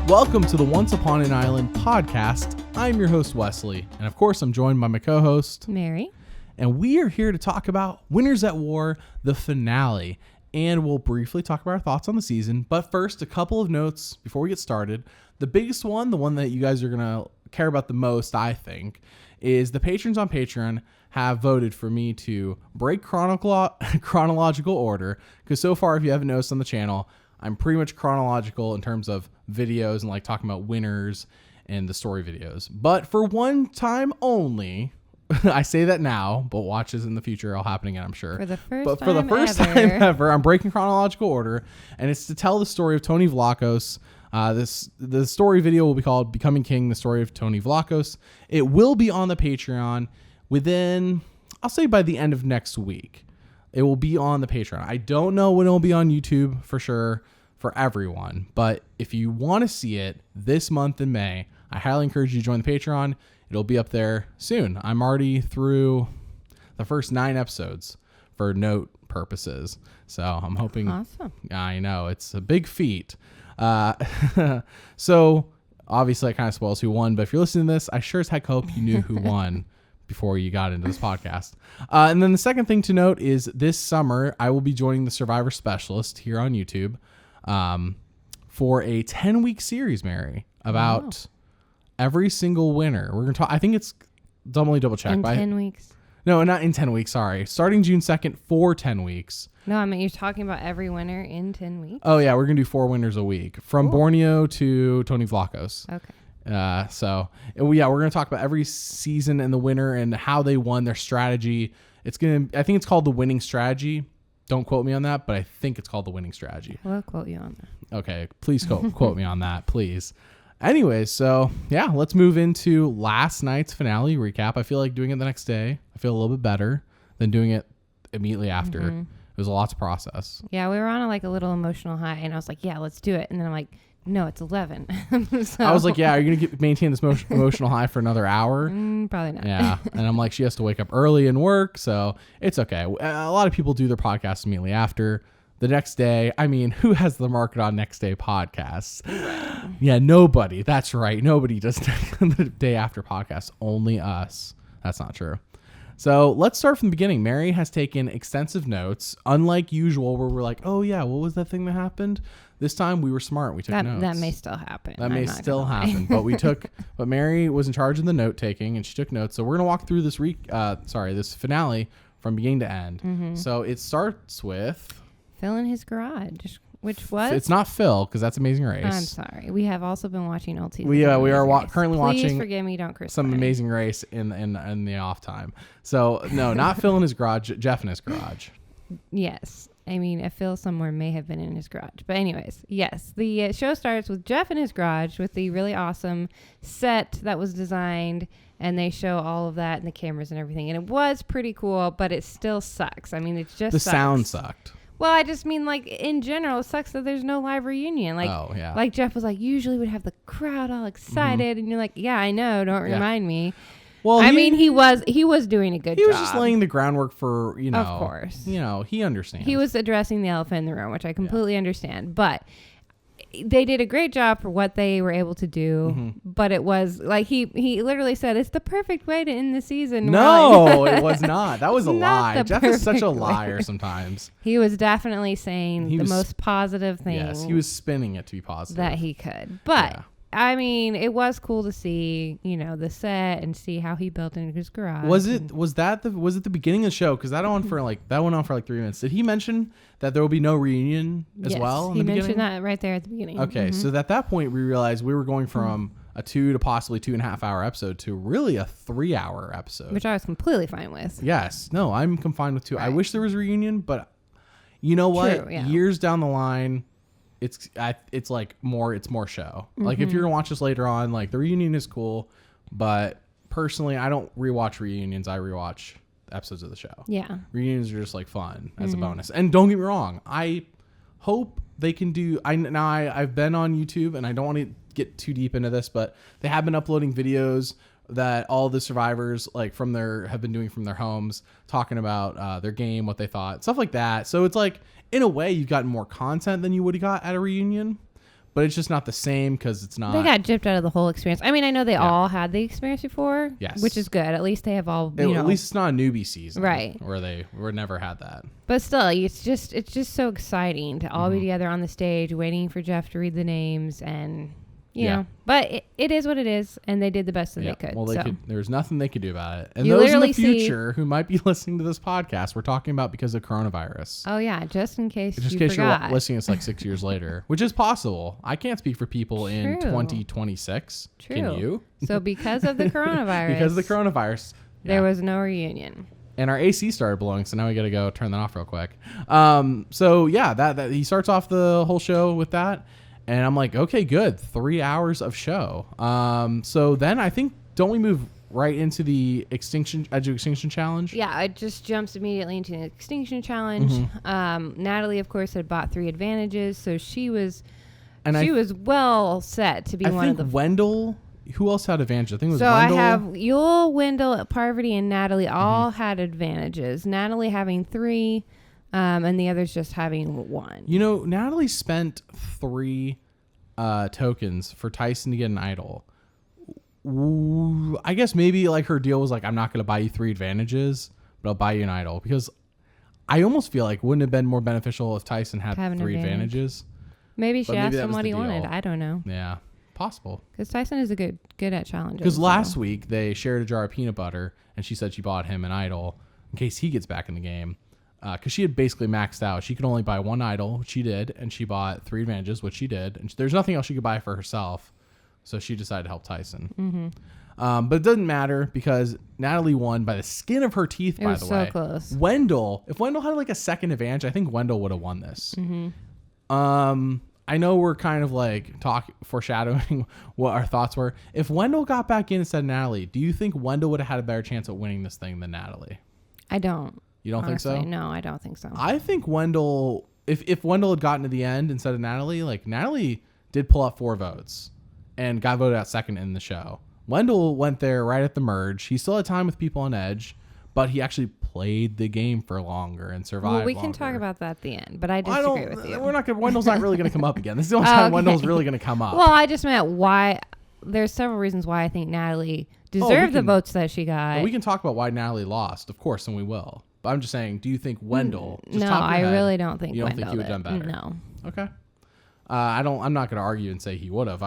Welcome to the Once Upon an Island podcast. I'm your host, Wesley, and of course, I'm joined by my co-host, Mary. And we are here to talk about Winners at War, the finale. And we'll briefly talk about our thoughts on the season. But first, a couple of notes before we get started. The biggest one, the one that you guys are going to care about the most, I think, is the patrons on Patreon have voted for me to break chronological order. Because so far, if you haven't noticed on the channel, I'm pretty much chronological in terms of videos and like talking about winners and the story videos. But for one time only, I say that now, but watch this in the future. It'll happen again, I'm sure. For the first time ever, I'm breaking chronological order, and it's to tell the story of Tony Vlachos. The story video will be called Becoming King, the story of Tony Vlachos. It will be on the Patreon within, I'll say by the end of next week. It will be on the Patreon. I don't know when it will be on YouTube for sure for everyone, but if you want to see it this month in May, I highly encourage you to join the Patreon. It'll be up there soon. I'm already through the first 9 episodes for note purposes. So I'm hoping. Awesome. I know it's a big feat. So obviously it kind of spoils who won, but if you're listening to this, I sure as heck hope you knew who won before you got into this podcast. And then the second thing to note is this summer, I will be joining the Survivor Specialist here on YouTube for a 10-week series, Mary, about every single winner. We're going to talk, I think it's double check. In 10 weeks. No, not in 10 weeks. Sorry. Starting June 2nd for 10 weeks. No, I mean, you're talking about every winner in 10 weeks. Oh yeah. We're going to do 4 winners a week from Borne to Tony Vlachos. Okay. So yeah, we're going to talk about every season and the winner and how they won, their strategy. I think it's called the winning strategy. Don't quote me on that, but I think it's called the winning strategy. We'll quote you on that. Okay. Please quote me on that, please. Anyways, so yeah, let's move into last night's finale recap. I feel like doing it the next day, I feel a little bit better than doing it immediately after. Mm-hmm. It was a lot to process. Yeah, we were on a little emotional high, and I was like, yeah, let's do it. And then I'm like, no, it's 11. I was like, yeah, are you going to maintain this emotional high for another hour? Probably not. Yeah. And I'm like, she has to wake up early and work, so it's okay. A lot of people do their podcasts immediately after. The next day, I mean, who has the market on next day podcasts? Right. Yeah, nobody. That's right. Nobody does the day after podcasts. Only us. That's not true. So let's start from the beginning. Mary has taken extensive notes, unlike usual, where we're like, oh yeah, what was that thing that happened? This time we were smart. We took notes. That may still happen. That may still happen, but Mary was in charge of the note taking and she took notes. So we're going to walk through this this finale from beginning to end. Mm-hmm. So it starts with Phil in his garage, which was... It's not Phil, because that's Amazing Race. I'm sorry. We have also been watching old seasons. We are currently watching... Please forgive me, don't crucify some me. Amazing Race in the off time. So, no, not Phil in his garage, Jeff in his garage. Yes. I mean, Phil somewhere may have been in his garage. But anyways, yes. The show starts with Jeff in his garage with the really awesome set that was designed, and they show all of that and the cameras and everything. And it was pretty cool, but it still sucks. I mean, it just The sucks. sound sucked. Well, I just mean, in general, it sucks that there's no live reunion. Like Jeff was like, usually would have the crowd all excited, and you're like, yeah, I know, don't remind me. Well, I mean, he was doing a good job. He was just laying the groundwork for, of course. He understands. He was addressing the elephant in the room, which I completely understand. But they did a great job for what they were able to do. Mm-hmm. But it was like he literally said, it's the perfect way to end the season. No, it was not. That was a lie. Jeff is such a liar sometimes. He was definitely saying the most positive thing. Yes, he was spinning it to be positive. That he could. But... Yeah. I mean, it was cool to see, the set and see how he built into his garage. Was it the beginning of the show? Because that went on for 3 minutes. Did he mention that there will be no reunion as well? He mentioned that right there at the beginning. Okay, so at that point we realized we were going from a 2 to possibly 2.5 hour episode to really a 3 hour episode, which I was completely fine with. Yes, no, I'm fine with 2. Right. I wish there was a reunion, but you know what? True, yeah. Years down the line. It's more show. Mm-hmm. Like if you're gonna watch this later on, like the reunion is cool, but personally I don't rewatch reunions. I rewatch episodes of the show. Yeah, reunions are just fun as a bonus. And don't get me wrong, I hope they can do. I've been on YouTube and I don't want to get too deep into this, but they have been uploading videos that all the survivors have been doing from their homes, talking about their game, what they thought, stuff like that. So it's in a way, you've gotten more content than you would have got at a reunion, but it's just not the same because it's not. They got gypped out of the whole experience. I mean, I know they all had the experience before, yes, which is good. At least they have all. At least it's not a newbie season, right? Where they never had that. But still, it's just so exciting to all be together on the stage, waiting for Jeff to read the names and. You know, but it is what it is, and they did the best that they could. Well, there's nothing they could do about it. And you those in the future who might be listening to this podcast, we're talking about because of coronavirus. Oh, yeah, just in case you're listening, it's like 6 years later, which is possible. I can't speak for people in 2026. True. Can you? So because of the coronavirus. There was no reunion. And our AC started blowing, so now we got to go turn that off real quick. That he starts off the whole show with that. And I'm like, okay, good. 3 hours of show. So then I think, don't we move right into the Edge of Extinction challenge? Yeah, it just jumps immediately into the Extinction challenge. Natalie, of course, had bought 3 advantages, so she was well set to be one of the. Wendell. Who else had advantages? I think it was Wendell. I have Yul, Wendell, Parvati, and Natalie all had advantages. Natalie having 3. And the others just having 1. You know, Natalie spent 3 tokens for Tyson to get an idol. I guess maybe like her deal was like, I'm not going to buy you 3 advantages, but I'll buy you an idol. Because I almost feel like wouldn't it have been more beneficial if Tyson had 3 advantages. Maybe she asked him what he wanted. I don't know. Yeah, possible. Because Tyson is good at challenges. Because last week they shared a jar of peanut butter, and she said she bought him an idol in case he gets back in the game. Because she had basically maxed out. She could only buy 1 idol, which she did, and she bought 3 advantages, which she did. And there's nothing else she could buy for herself, so she decided to help Tyson. But it doesn't matter because Natalie won by the skin of her teeth, by the way. It was so close. If Wendell had like a second advantage, I think Wendell would have won this. I know we're kind of like foreshadowing what our thoughts were. If Wendell got back in instead of Natalie, do you think Wendell would have had a better chance at winning this thing than Natalie? I don't. You don't Honestly, think so? No, I don't think so. I think Wendell, if Wendell had gotten to the end instead of Natalie, like Natalie did pull up 4 votes and got voted out second in the show. Wendell went there right at the merge. He still had time with people on Edge, but he actually played the game for longer and survived. Well, we can talk about that at the end, but I disagree with you. Wendell's not really going to come up again. This is the only time Wendell's really going to come up. Well, I just meant why. There's several reasons why I think Natalie deserved the votes that she got. We can talk about why Natalie lost, of course, and we will. But I'm just saying, do you think Wendell? No, I really don't think. You don't think he would have done better? No. Okay. I'm not going to argue and say he would have.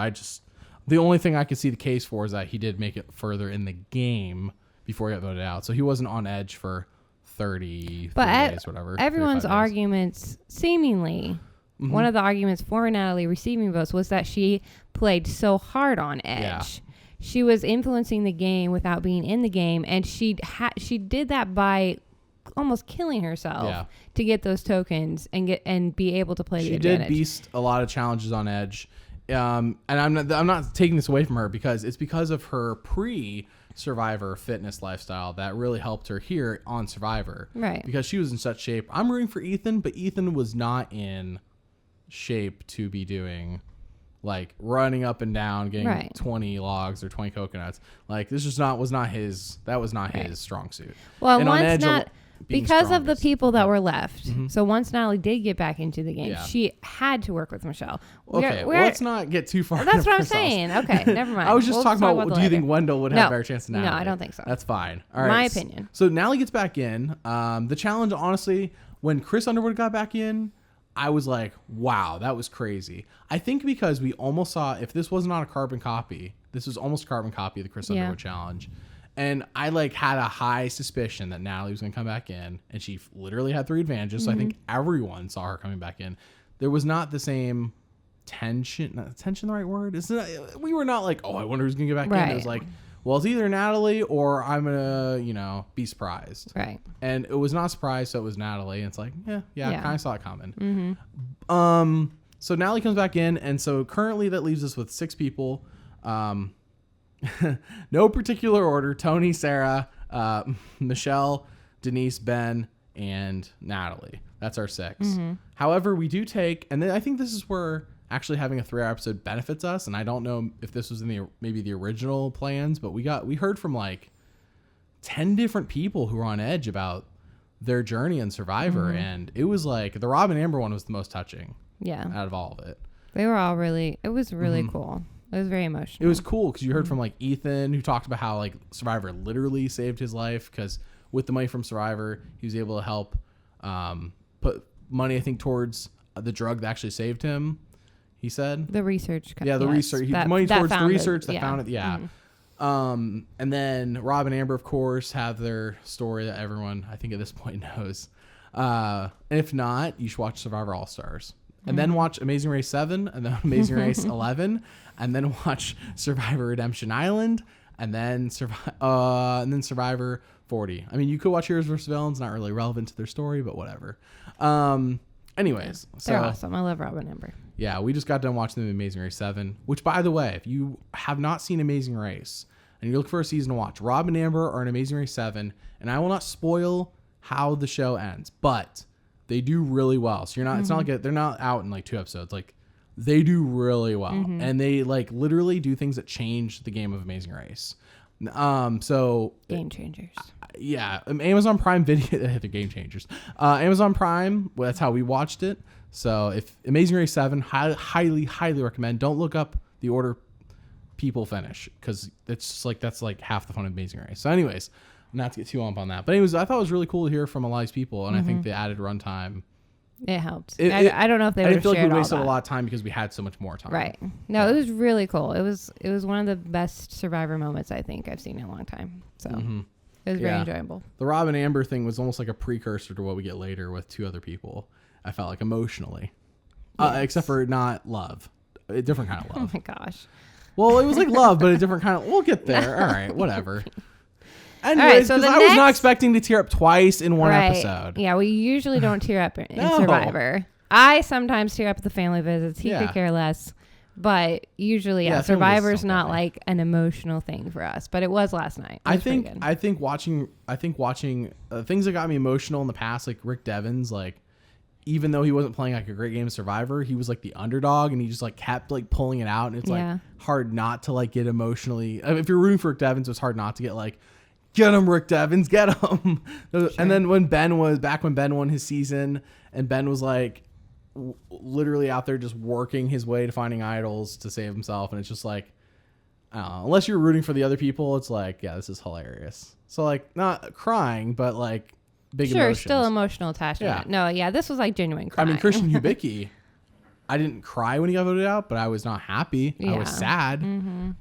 The only thing I could see the case for is that he did make it further in the game before he got voted out. So he wasn't on Edge for 30 days, whatever. Everyone's arguments, seemingly, one of the arguments for Natalie receiving votes was that she played so hard on Edge. Yeah. She was influencing the game without being in the game, and she did that by almost killing herself to get those tokens and be able to play the advantage. She did beast a lot of challenges on Edge. And I'm not taking this away from her because it's because of her pre-Survivor fitness lifestyle that really helped her here on Survivor. Right. Because she was in such shape. I'm rooting for Ethan, but Ethan was not in shape to be doing like running up and down, getting 20 logs or 20 coconuts. Like this was not his strong suit. Well, and once not because of the people that were left. So once Natalie did get back into the game, she had to work with Michelle. Let's not get too far. That's what I'm saying. Okay, never mind. I was just talking about do you think Wendell would have a better chance than Natalie? No, I don't think so. That's fine. All right. My opinion. So Natalie gets back in. The challenge, honestly, when Chris Underwood got back in, I was like, wow, that was crazy. I think because we almost saw, if this was not a carbon copy, this was almost a carbon copy of the Chris Underwood challenge. And I had a high suspicion that Natalie was going to come back in, and she literally had 3 advantages. So I think everyone saw her coming back in. There was not the same tension. Not tension the right word? We were not like, oh, I wonder who's going to get back in. It was like, well, it's either Natalie or I'm going to, be surprised. Right. And it was not a surprise, so it was Natalie. And it's like, I kind of saw it coming. So Natalie comes back in, and so currently that leaves us with 6 people. No particular order: Tony, Sarah, Michelle, Denise, Ben, and Natalie. That's our 6. However, we do take, and then I think this is where actually having a 3-hour episode benefits us. And I don't know if this was in maybe the original plans, but we heard from like 10 different people who were on Edge about their journey in Survivor, and it was like the Rob and Amber one was the most touching. Yeah. Out of all of it. They were all really, it was really cool. It was very emotional. It was cool because you heard from like Ethan, who talked about how like Survivor literally saved his life because with the money from Survivor, he was able to help put money, I think, towards the drug that actually saved him. He said the research. the research. Money towards the research that found it. Yeah. And then Rob and Amber, of course, have their story that everyone, I think, at this point knows. And if not, you should watch Survivor All Stars. And then watch Amazing Race 7, and then Amazing Race 11, and then watch Survivor Redemption Island, and then Survivor 40. I mean, you could watch Heroes vs. Villains, not really relevant to their story, but whatever. Anyways. They're awesome. I love Rob and Amber. Yeah, we just got done watching the Amazing Race 7, which, by the way, if you have not seen Amazing Race, and you're looking for a season to watch, Rob and Amber are in Amazing Race 7, and I will not spoil how the show ends, but they do really well. So you're not, it's not like they're not out in like 2 episodes. Like they do really well. And they like literally do things that change the game of Amazing Race. So game changers. Yeah. Amazon Prime Video, they're game changers. Amazon Prime, well, that's how we watched it. So if Amazing Race 7, highly recommend. Don't look up the order people finish because it's just like, that's like half the fun of Amazing Race. So anyways, not to get too up on that, but anyways, I thought it was really cool to hear from a lot of these people, and I think the added runtime, it helped. I don't know if they would have shared all that. I feel like we wasted a lot of time because we had so much more time. Right. No, it was really cool. It was one of the best Survivor moments I think I've seen in a long time. So it was very enjoyable. The Rob and Amber thing was almost like a precursor to what we get later with 2 other people. I felt like emotionally, except for not love, a different kind of love. Oh my gosh. Well, it was like love, but a different kind of. We'll get there. All right, whatever. Anyways, Anyways, because I was not expecting to tear up twice in one episode. Yeah, we usually don't tear up in Survivor. I sometimes tear up at the family visits. He could care less. But usually, Survivor's not like an emotional thing for us. But it was last night. I think watching things that got me emotional in the past, like Rick Devens, like even though he wasn't playing like a great game of Survivor, he was like the underdog and he just like kept like pulling it out. And it's like hard not to like get emotionally. I mean, if you're rooting for Rick Devens, it's hard not to get like, get him, Rick Devens, get him. Sure. And then when Ben won his season and Ben was like literally out there just working his way to finding idols to save himself. And it's just like, I don't know, unless you're rooting for the other people, it's like, yeah, this is hilarious. So like not crying, but like big emotions. Still emotional attachment. Yeah. No, this was like genuine crying. I mean, Christian Hubicki, I didn't cry when he got voted out, but I was not happy. Yeah. I was sad.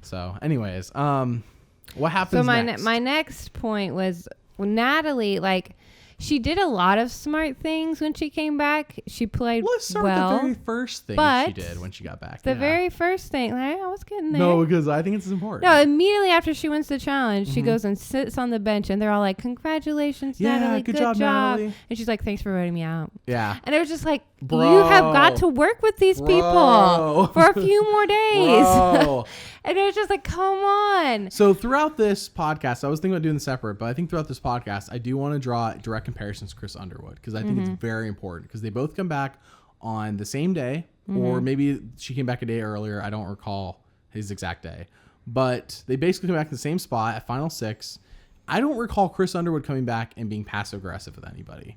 So anyways, what happens next? My next point was Natalie, like, she did a lot of smart things when she came back. She played well. Let's start with the very first thing she did when she got back. The very first thing. Like, I was getting there. No, because I think it's important. No, immediately after she wins the challenge, she goes and sits on the bench, and they're all like, congratulations, Natalie. Good job. Natalie. And she's like, thanks for voting me out. Yeah. And it was just like, bro, you have got to work with these people for a few more days. And it was just like, come on. So throughout this podcast, I was thinking about doing this separate, but I think throughout this podcast, I do want to draw direct comparisons to Chris Underwood because I think it's very important because they both come back on the same day or maybe she came back a day earlier. I don't recall his exact day, but they basically come back in the same spot at Final 6. I don't recall Chris Underwood coming back and being passive aggressive with anybody.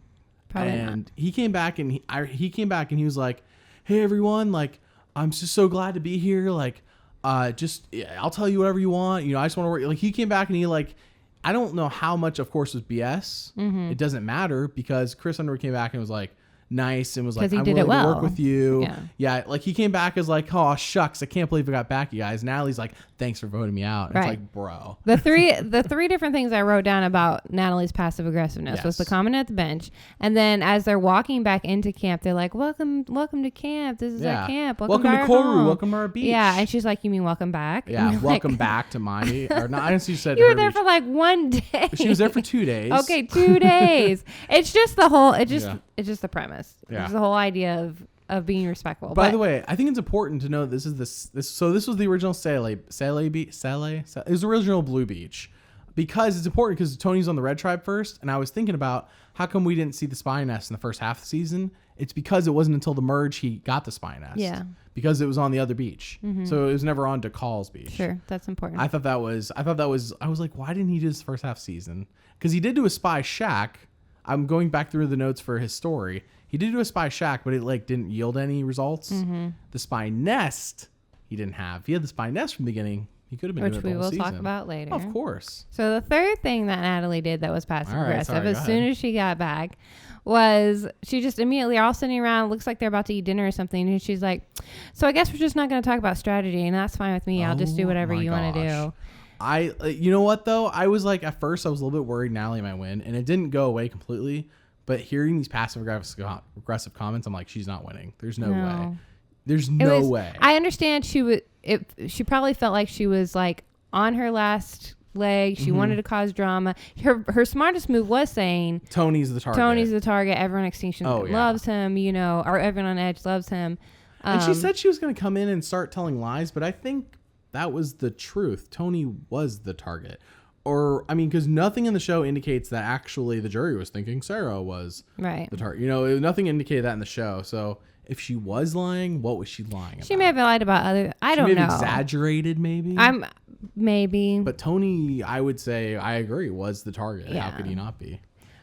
Probably and not. He came back and he was like, hey everyone, like, I'm just so glad to be here. Like, I'll tell you whatever you want. You know, I just want to work. Like he came back and he like, I don't know how much, of course, was BS. It doesn't matter because Chris Underwood came back and was like nice and was like, I'm willing to work with you. Yeah. Like he came back as like, oh shucks, I can't believe I got back, you guys. Natalie's like, thanks for voting me out. It's like, bro. The three different things I wrote down about Natalie's passive aggressiveness was the comment at the bench, and then as they're walking back into camp, they're like, welcome to camp. This is our camp. Welcome to Koru. Welcome to our beach. Yeah, and she's like, you mean welcome back? Yeah, welcome back to my. Or not? I didn't see you said you were there for like 1 day. She was there for 2 days. Okay, 2 days. It's just the whole. It's just the premise. Yeah. It's the whole idea of being respectful. By the way, I think it's important to know this is this. So this was the original Sele beach. It was the original Blue Beach, because it's important because Tony's on the Red Tribe first, and I was thinking about how come we didn't see the spy nest in the first half of the season. It's because it wasn't until the merge he got the spy nest. Yeah. Because it was on the other beach, so it was never on DeCall's beach. Sure, that's important. I was like, why didn't he do this first half season? Because he did do a spy shack. I'm going back through the notes for his story. He did do a spy shack, but it like didn't yield any results. Mm-hmm. The spy nest he didn't have. He had the spy nest from the beginning. He could have been doing it the whole season. Which we will talk about later. Of course. So the third thing that Natalie did that was passive aggressive as soon ahead. as she got back was she just immediately all sitting around, looks like they're about to eat dinner or something, and she's like, so I guess we're just not going to talk about strategy, and that's fine with me. I'll just do whatever you want to do. You know what though? I was like, at first I was a little bit worried Natalie might win, and it didn't go away completely. But hearing these passive aggressive comments, I'm like, she's not winning. There's no way. There's no way. I understand she probably felt like she was like on her last leg. She wanted to cause drama. Her smartest move was saying Tony's the target. Tony's the target. Everyone on Extinction loves him, or everyone on Edge loves him. And she said she was going to come in and start telling lies, but I think that was the truth. Tony was the target. Or, I mean, because nothing in the show indicates that actually the jury was thinking Sarah was the target. Nothing indicated that in the show. So if she was lying, what was she lying about? She may have lied about other. I don't know. She may have exaggerated, maybe. Maybe. But Tony, I would say, I agree, was the target. Yeah. How could he not be?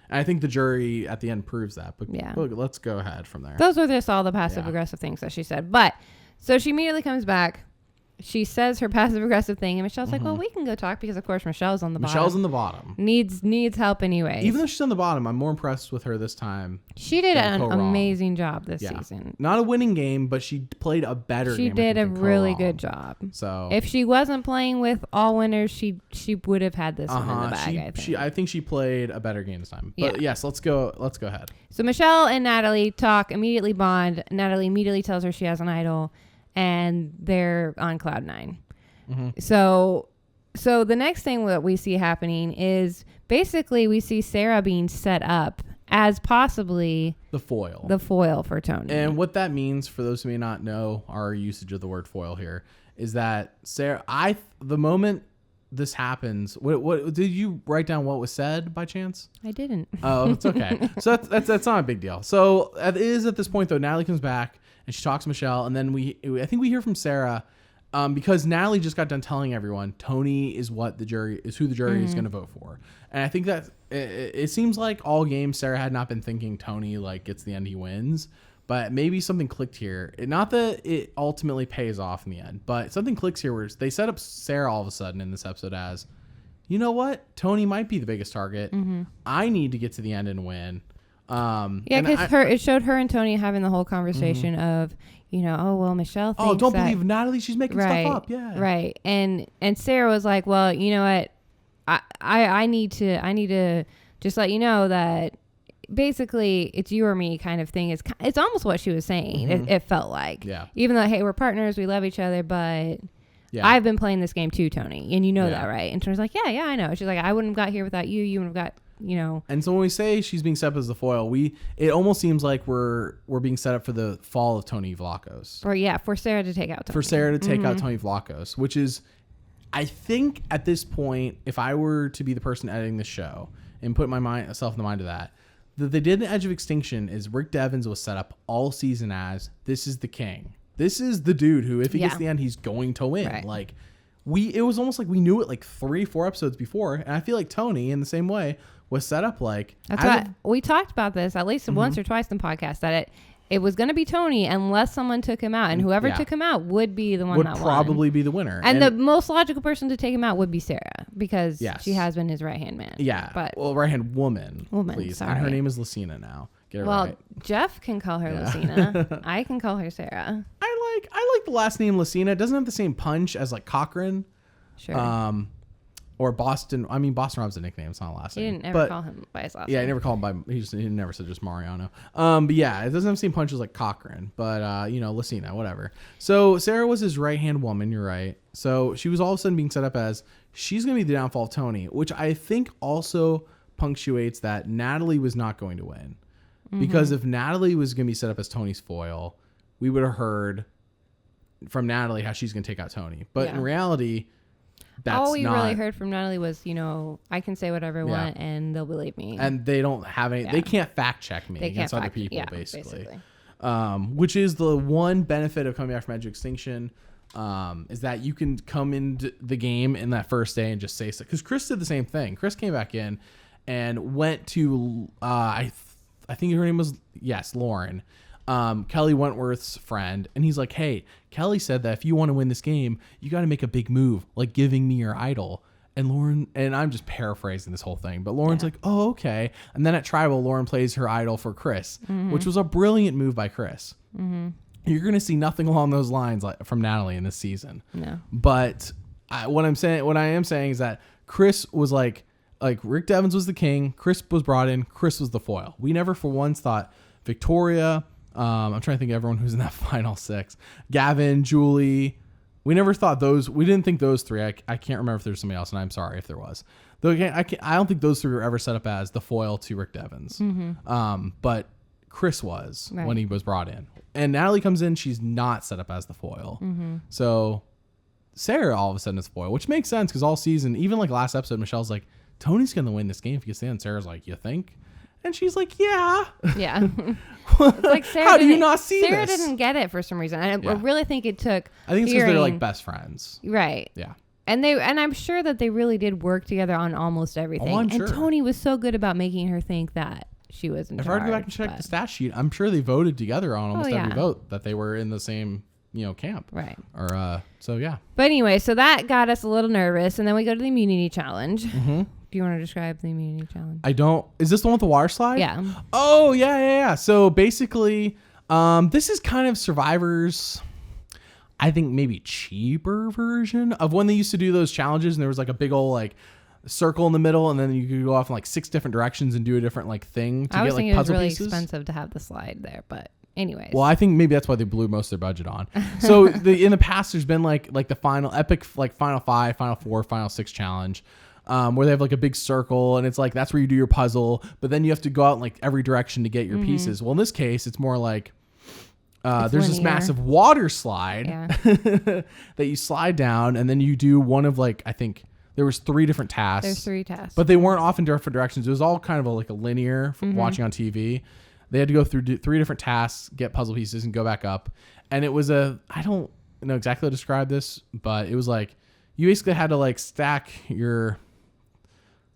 And I think the jury at the end proves that. But let's go ahead from there. Those were just all the passive aggressive things that she said. But so she immediately comes back. She says her passive aggressive thing, and Michelle's like, well, we can go talk because, of course, Michelle's on the bottom. Needs help anyways. Even though she's on the bottom, I'm more impressed with her this time. She did an amazing job this season. Not a winning game, but she played a better game. She did a really good job. So if she wasn't playing with all winners, she would have had this one in the bag, I think she played a better game this time. But yes, let's go ahead. So Michelle and Natalie talk, immediately bond. Natalie immediately tells her she has an idol. And they're on cloud 9. Mm-hmm. So the next thing that we see happening is basically we see Sarah being set up as possibly the foil for Tony. And what that means, for those who may not know our usage of the word foil here, is that Sarah, the moment this happens, what did you write down what was said by chance? I didn't. Oh, it's okay. So that's not a big deal. So it is at this point though, Natalie comes back and she talks to Michelle, and then I think we hear from Sarah, because Natalie just got done telling everyone Tony is who the jury is going to vote for. And I think that it seems like all games Sarah had not been thinking Tony like gets the end, he wins, but maybe something clicked here. Not that it ultimately pays off in the end, but something clicks here where they set up Sarah all of a sudden in this episode as, you know what, Tony might be the biggest target. Mm-hmm. I need to get to the end and win. Because it showed her and Tony having the whole conversation of, Michelle thinks don't believe Natalie, she's making stuff up. Yeah. Right. And Sarah was like, well, you know what? I need to just let you know that basically it's you or me kind of thing. It's almost what she was saying. Mm-hmm. It felt like, even though, hey, we're partners, we love each other, but I've been playing this game too, Tony. And you know that, right? And Tony's like, yeah, I know. She's like, I wouldn't have got here without you. You wouldn't have got, And so when we say she's being set up as the foil, it almost seems like we're being set up for the fall of Tony Vlachos. For Sarah to take out Tony. For Sarah to take out Tony Vlachos, which is, I think at this point, if I were to be the person editing the show and put myself in the mind of that they did an Edge of Extinction is Rick Devens was set up all season as, this is the king. This is the dude who, if he gets to the end, he's going to win. Right. Like, it was almost like we knew it like 3-4 episodes before. And I feel like Tony, in the same way, was set up like. That's what we talked about this at least once or twice in the podcast, that it was going to be Tony unless someone took him out, and whoever took him out would be the one that won. Would probably be the winner. And the most logical person to take him out would be Sarah, because she has been his right hand man. Yeah, right hand woman. Please, sorry. And her name is Lucina now. Get it right. Jeff can call her Lucina. I can call her Sarah. I like the last name Lucina. It doesn't have the same punch as like Cochran. Sure. Or Boston. I mean, Boston Rob's a nickname. It's not a last name. You didn't ever call him by his last name. Yeah, I never called him by. He never said just Mariano. But yeah, it doesn't have the same punches like Cochran. But Lucina, whatever. So Sarah was his right hand woman. You're right. So she was all of a sudden being set up as she's going to be the downfall of Tony, which I think also punctuates that Natalie was not going to win, because if Natalie was going to be set up as Tony's foil, we would have heard from Natalie how she's going to take out Tony. But in reality, all we really heard from Natalie was, I can say whatever I want and they'll believe me. And they don't have any, they can't fact check me against other people, basically. Which is the one benefit of coming back from Edge of Extinction, is that you can come into the game in that first day and just say stuff. Because Chris did the same thing. Chris came back in and went to I think her name was Lauren, Kelly Wentworth's friend, and he's like, hey, Kelly said that if you want to win this game, you got to make a big move, like giving me your idol. And Lauren, and I'm just paraphrasing this whole thing, but Lauren's like, oh, okay. And then at Tribal, Lauren plays her idol for Chris, which was a brilliant move by Chris. You're going to see nothing along those lines from Natalie in this season. No. But what I am saying is that Chris was like Rick Devens was the king. Chris was brought in. Chris was the foil. We never for once thought Victoria. I'm trying to think of everyone who's in that final 6. Gavin, Julie. We never thought those. We didn't think those 3. I can't remember if there's somebody else, and I'm sorry if there was. Though I don't think those 3 were ever set up as the foil to Rick Devens. But Chris was when he was brought in, and Natalie comes in. She's not set up as the foil. So Sarah all of a sudden is foil, which makes sense because all season, even like last episode, Michelle's like, Tony's gonna win this game if he gets in. And Sarah's like, you think? And she's like, yeah. Yeah. It's like Sarah How do you not see Sarah this? didn't get it for some reason. I really think it took. I think it's because they're like best friends. Right. Yeah. And I'm sure that they really did work together on almost everything. I'm and sure. Tony was so good about making her think that she was in charge. If I were to go back and check the stat sheet, I'm sure they voted together on almost every vote that they were in the same, camp. Right. Or so yeah. But anyway, so that got us a little nervous, and then we go to the immunity challenge. Do you want to describe the immunity challenge? I don't. Is this the one with the water slide? Yeah. Oh yeah. So basically, this is kind of Survivor's, I think maybe cheaper version of when they used to do those challenges, and there was like a big old like circle in the middle, and then you could go off in like 6 different directions and do a different like thing to I get was like thinking puzzle it was really pieces. expensive to have the slide there, but anyways. Well, I think maybe that's why they blew most of their budget on. So in the past, there's been like the final epic, like final 5, final 4, final 6 challenge. Where they have like a big circle, and it's like that's where you do your puzzle, but then you have to go out in like every direction to get your pieces. Well, in this case, it's more like there's linear. This massive water slide that you slide down, and then you do one of like, I think there was 3 different tasks. There's 3 tasks, but they weren't off in different directions. It was all kind of like a linear from watching on TV. They had to go through 3 different tasks, get puzzle pieces, and go back up. And it was I don't know exactly how to describe this, but it was like you basically had to like stack your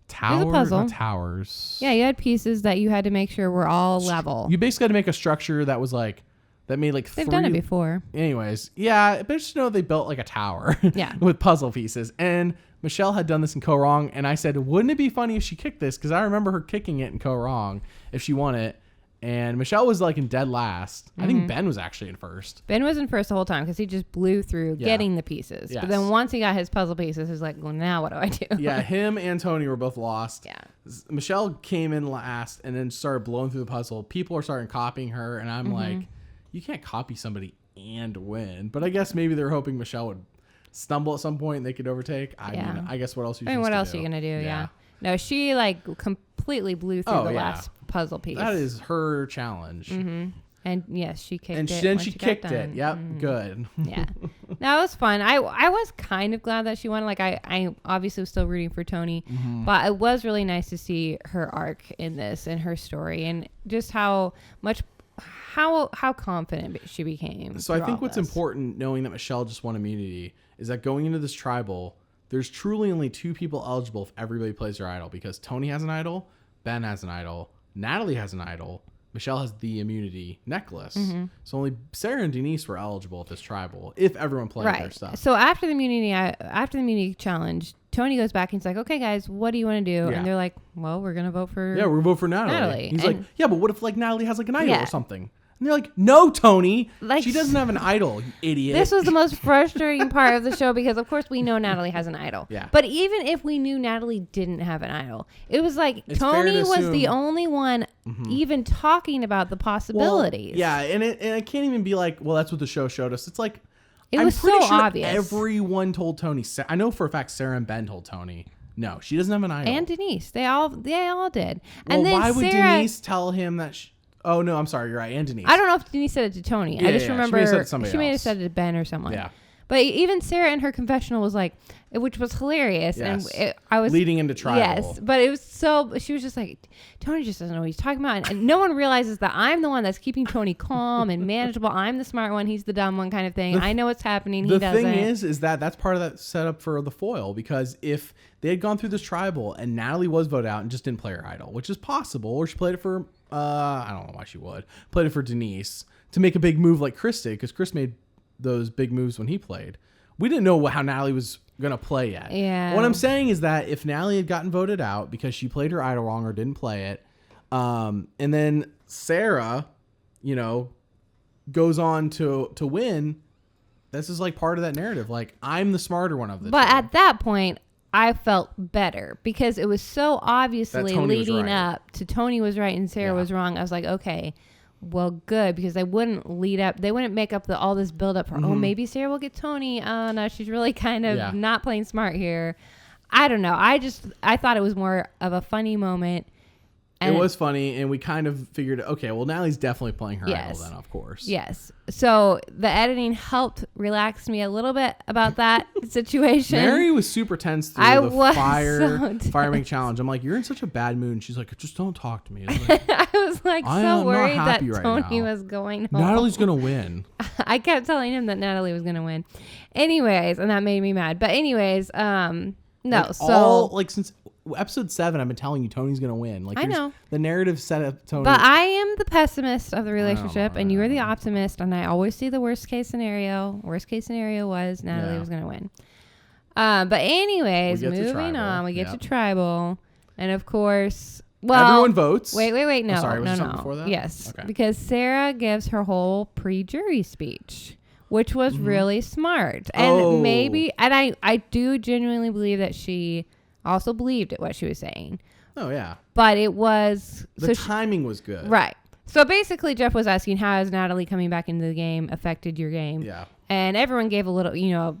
towers. Yeah, you had pieces that you had to make sure were all level. You basically had to make a structure that was like that made like They've done it before. Anyways, yeah, but just know they built like a tower. Yeah. With puzzle pieces. And Michelle had done this in Co Wrong, and I said, wouldn't it be funny if she kicked this? Because I remember her kicking it in Co Wrong if she won it. And Michelle was like in dead last. I think Ben was actually in first. Ben was in first the whole time because he just blew through getting the pieces. Yes. But then once he got his puzzle pieces, he was like, well, now what do I do? Yeah, him and Tony were both lost. Yeah. Michelle came in last and then started blowing through the puzzle. People are starting copying her, and I'm like, you can't copy somebody and win. But I guess maybe they were hoping Michelle would stumble at some point and they could overtake. I mean, I guess what else are you what else are you going to do? Yeah. No, she like completely blew through the last puzzle piece. That is her challenge. And yes, she kicked it. And then she kicked it. Yep. Good. Yeah. That was fun. I was kind of glad that she won. Like I obviously was still rooting for Tony, but it was really nice to see her arc in this and her story and just how confident she became. So I think what's important, knowing that Michelle just won immunity, is that going into this tribal, there's truly only 2 people eligible if everybody plays their idol, because Tony has an idol, Ben has an idol, Natalie has an idol, Michelle has the immunity necklace. So only Sarah and Denise were eligible at this tribal if everyone played their stuff. So after the immunity challenge, Tony goes back and he's like, okay, guys, what do you want to do? Yeah. And they're like, well, we're going to vote for... Yeah, we're going to vote for Natalie. He's like, yeah, but what if like Natalie has like an idol or something? And they're like, no, Tony, like, she doesn't have an idol, you idiot. This was the most frustrating part of the show because, of course, we know Natalie has an idol. Yeah. But even if we knew Natalie didn't have an idol, it was like Tony was the only one even talking about the possibilities. Well, yeah, and it can't even be like, well, that's what the show showed us. It's like, I'm pretty sure obvious. Everyone told Tony. I know for a fact Sarah and Ben told Tony, no, she doesn't have an idol. And Denise. They all did. Well, and then why would Sarah, Denise tell him that... Oh, no, I'm sorry. You're right. And Denise. I don't know if Denise said it to Tony. I just remember she may have said it to said it to Ben or someone. Yeah. But even Sarah in her confessional was like, which was hilarious. Yes. And I was leading into tribal. Yes, but it was so, she was just like, Tony just doesn't know what he's talking about. And no one realizes that I'm the one that's keeping Tony calm and manageable. I'm the smart one. He's the dumb one kind of thing. I know what's happening. He doesn't. The thing is that's part of that setup for the foil, because if they had gone through this tribal and Natalie was voted out and just didn't play her idol, which is possible, or she played it for, I don't know why she would, played it for Denise to make a big move like Chris did, because Chris made those big moves when he played. We didn't know how Natalie was going to play yet. Yeah. What I'm saying is that if Natalie had gotten voted out because she played her idol wrong or didn't play it, and then Sarah, goes on to win, this is like part of that narrative. Like, I'm the smarter one of the two. But at that point, I felt better because it was so obviously leading up to Tony was right and Sarah was wrong. I was like, okay, well, good, because they wouldn't make up all this build up for, oh, maybe Sarah will get Tony. Oh, no, she's really kind of not playing smart here. I don't know. I thought it was more of a funny moment. And it was funny, and we kind of figured, okay, well, Natalie's definitely playing her idol then, of course. Yes. So the editing helped relax me a little bit about that situation. Mary was super tense through the fireman challenge. I'm like, you're in such a bad mood. And she's like, just don't talk to me. Like, I was like so worried that Tony was going home. Natalie's going to win. I kept telling him that Natalie was going to win. Anyways, and that made me mad. But anyways, no. Since episode 7, I've been telling you Tony's gonna win. Like, I know the narrative set up Tony. But I am the pessimist of the relationship, and you are the optimist. And I always see the worst case scenario. Worst case scenario was Natalie was gonna win. But anyways, moving on, we get to tribal, and of course, everyone votes. Wait, no, no. Before that? Yes, okay. Because Sarah gives her whole pre-jury speech, which was really smart, and I do genuinely believe that she also believed what she was saying. Oh, yeah. But it was... The timing was good. Right. So basically, Jeff was asking, how has Natalie coming back into the game affected your game? Yeah. And everyone gave a little,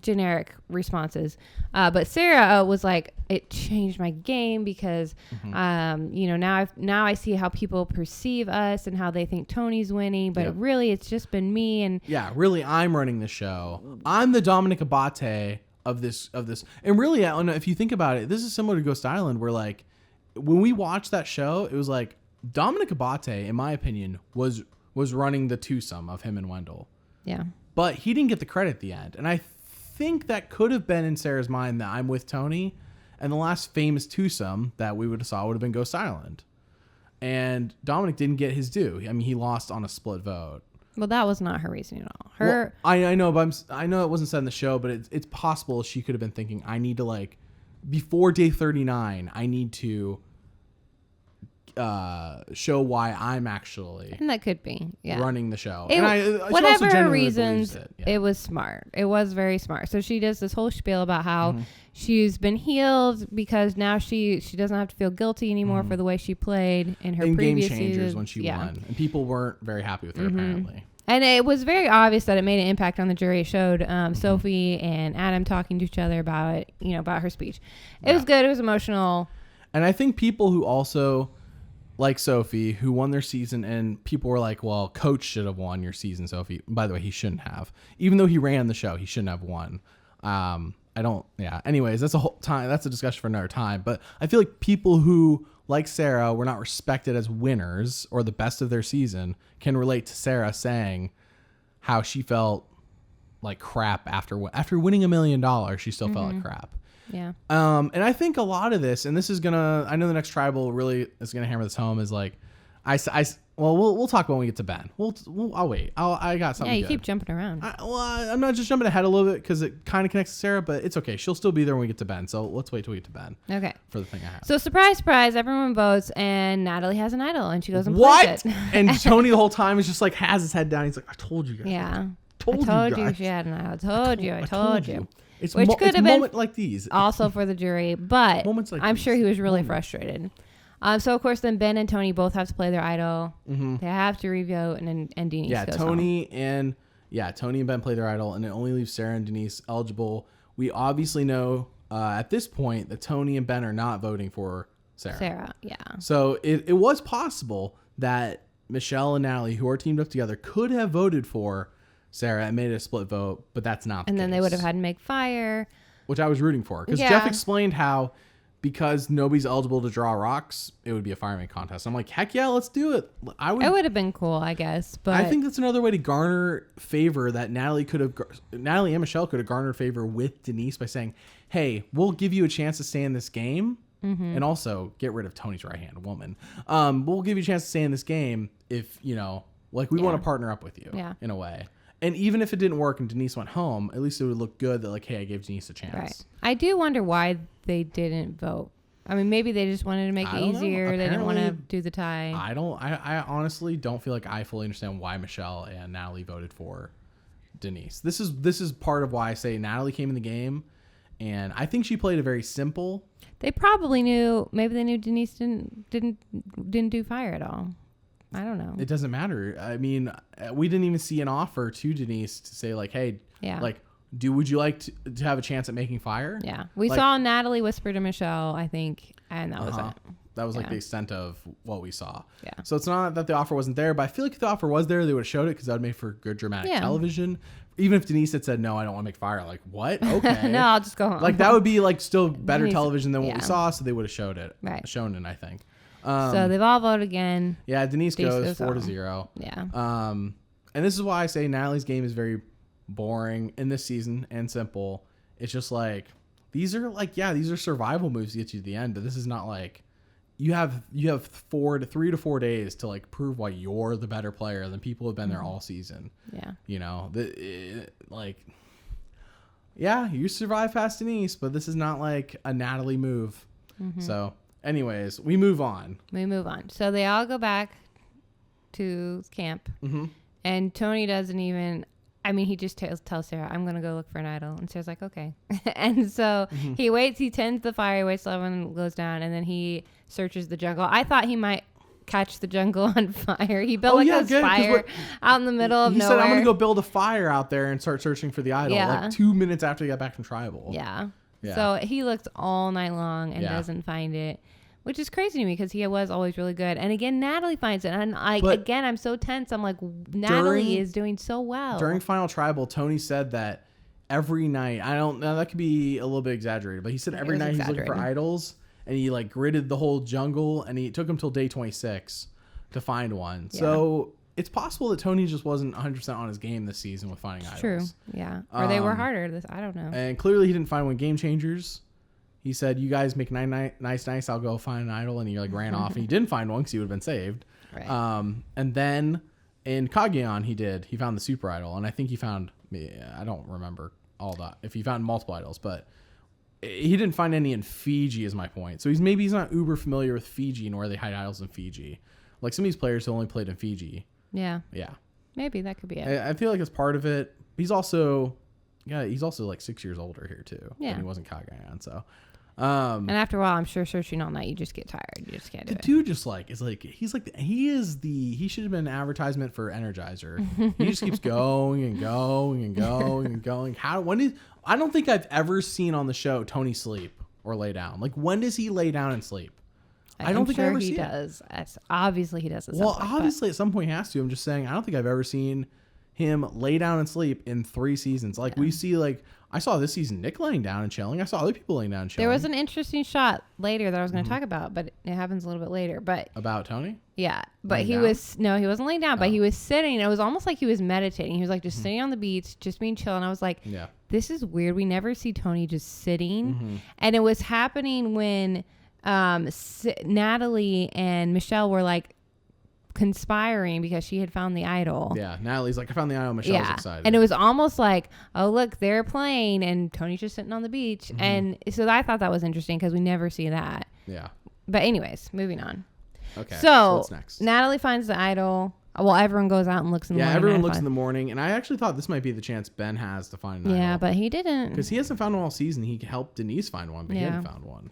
generic responses. But Sarah was like, it changed my game because, now I see how people perceive us and how they think Tony's winning. But really, it's just been me. And yeah, really, I'm running the show. I'm the Dominic Abate of this, and really, if you think about it, this is similar to Ghost Island, where like when we watched that show, it was like Dominic Abate, in my opinion, was running the twosome of him and Wendell. Yeah, but he didn't get the credit at the end, and I think that could have been in Sarah's mind that I'm with Tony, and the last famous twosome that we would have been Ghost Island, and Dominic didn't get his due. I mean, he lost on a split vote. Well, that was not her reasoning at all. I know, but I know it wasn't said in the show, but it's possible she could have been thinking, I need to, before day 39, I need to show why I'm actually and that could be running the show. Whatever reasons, it was smart. It was very smart. So she does this whole spiel about how she's been healed because now she doesn't have to feel guilty anymore for the way she played in her previous Game Changers seasons. When she won, and people weren't very happy with her apparently. And it was very obvious that it made an impact on the jury. It showed Sophie and Adam talking to each other about about her speech. It was good. It was emotional. And I think people who also, like Sophie, who won their season, and people were like, well, Coach should have won your season, Sophie. By the way, he shouldn't have. Even though he ran the show, he shouldn't have won. Anyways, that's a discussion for another time. But I feel like people who, like Sarah, were not respected as winners or the best of their season can relate to Sarah saying how she felt like crap after winning $1 million. She still felt like crap. Yeah. And I think a lot of this, and this is I know the next tribal really is gonna hammer this home, is like, we'll talk when we get to Ben. I'll wait. I got something. Yeah, you good. Keep jumping around. I'm not just jumping ahead a little bit because it kind of connects to Sarah, but it's okay. She'll still be there when we get to Ben. So let's wait till we get to Ben. Okay. For the thing I have. So surprise, surprise, everyone votes, and Natalie has an idol, and she goes and plays it. And Tony the whole time is just like has his head down. He's like, I told you guys. Yeah. I told you she had an idol. I told you. Which could have been like these. Also for the jury, but I'm sure he was really frustrated. So of course, then Ben and Tony both have to play their idol. They have to revote, and Denise goes Tony home. Tony and Ben play their idol, and it only leaves Sarah and Denise eligible. We obviously know at this point that Tony and Ben are not voting for Sarah. Yeah. So it was possible that Michelle and Natalie, who are teamed up together, could have voted for Sarah. It made it a split vote, but that's not the And then case. they would have had to make fire. Which I was rooting for. Because Jeff explained how because nobody's eligible to draw rocks, it would be a fireman contest. I'm like, heck yeah, let's do it. It would have been cool, I guess. But I think that's another way to garner favor that Natalie and Michelle could have garnered favor with Denise by saying, hey, we'll give you a chance to stay in this game. Mm-hmm. And also get rid of Tony's right-hand woman. We'll give you a chance to stay in this game if, we want to partner up with you in a way. And even if it didn't work and Denise went home, at least it would look good that, like, hey, I gave Denise a chance. Right. I do wonder why they didn't vote. I mean, maybe they just wanted to make it easier. They didn't want to do the tie. I honestly don't feel like I fully understand why Michelle and Natalie voted for Denise. This is part of why I say Natalie came in the game, and I think she played a very simple. They probably knew. Maybe they knew Denise didn't do fire at all. I don't know. It doesn't matter. I mean, we didn't even see an offer to Denise to say, like, hey, like, would you like to have a chance at making fire? Yeah. We saw Natalie whisper to Michelle, I think, and that was it. That was like the extent of what we saw. Yeah. So it's not that the offer wasn't there, but I feel like if the offer was there, they would have showed it because that would make for good dramatic television. Even if Denise had said, no, I don't want to make fire. Like, what? Okay. No, I'll just go home. Like, that would be like still better television than what we saw. So they would have showed it. Right. Shown it, I think. So they've all voted again. Yeah, Denise goes 4-0. Yeah. And this is why I say Natalie's game is very boring in this season and simple. It's just like these are survival moves to get you to the end, but this is not like you have 3 to 4 days to like prove why you're the better player than people who've been there all season. Yeah. You survive past Denise, but this is not like a Natalie move. Mm-hmm. So anyways, we move on. So they all go back to camp. Mm-hmm. And Tony doesn't even... I mean, he just tells Sarah, I'm going to go look for an idol. And Sarah's like, okay. And so he waits. He tends the fire. He waits till everyone goes down. And then he searches the jungle. I thought he might catch the jungle on fire. He built a fire out in the middle of nowhere. He said, I'm going to go build a fire out there and start searching for the idol. Like 2 minutes after he got back from tribal. Yeah. So he looks all night long and doesn't find it, which is crazy to me because he was always really good. And again, Natalie finds it. And I'm so tense. I'm like, Natalie is doing so well. During Final Tribal, Tony said that every night, I don't know, that could be a little bit exaggerated, but he said every night he's looking for idols and he like gridded the whole jungle and it took him till day 26 to find one. Yeah. So it's possible that Tony just wasn't 100% on his game this season with finding idols. True. Yeah. Or they were harder. I don't know. And clearly he didn't find one. Game Changers. He said, you guys make nice. I'll go find an idol. And he like ran off and he didn't find one because he would have been saved. Right. And then in Kageon, he found the super idol. And I think he found, I don't remember all that, if he found multiple idols, but he didn't find any in Fiji is my point. So he's not uber familiar with Fiji and where they hide idols in Fiji. Like some of these players who only played in Fiji. Yeah. Yeah. Maybe that could be it. I feel like it's part of it. He's also like 6 years older here too. Yeah. And he wasn't Kageon, so. And after a while, I'm sure searching all night, you just get tired. You just can't do it. The dude just like he should have been an advertisement for Energizer. He just keeps going and going and going and going. I don't think I've ever seen on the show Tony sleep or lay down. Like when does he lay down and sleep? I don't think I ever see does. Obviously he does. Obviously at some point he has to. I'm just saying I don't think I've ever seen him lay down and sleep in 3 seasons. Like we see I saw this season Nick laying down and chilling. I saw other people laying down and chilling. There was an interesting shot later that I was going to talk about, but it happens a little bit later. But about Tony? Yeah. But he wasn't laying down, but he was sitting. It was almost like he was meditating. He was like just sitting on the beach, just being chill. And I was like, this is weird. We never see Tony just sitting. And it was happening when Natalie and Michelle were like conspiring because she had found the idol. Yeah, Natalie's like, I found the idol. Michelle's excited. And it was almost like, oh, look, they're playing and Tony's just sitting on the beach. And so I thought that was interesting because we never see that. Yeah. But anyways, moving on. Okay. So what's next? Natalie finds the idol. Well, everyone goes out and looks in the morning. Yeah, everyone looks in the morning. And I actually thought this might be the chance Ben has to find an idol. Yeah, but he didn't. Because he hasn't found one all season. He helped Denise find one, but he hadn't found one.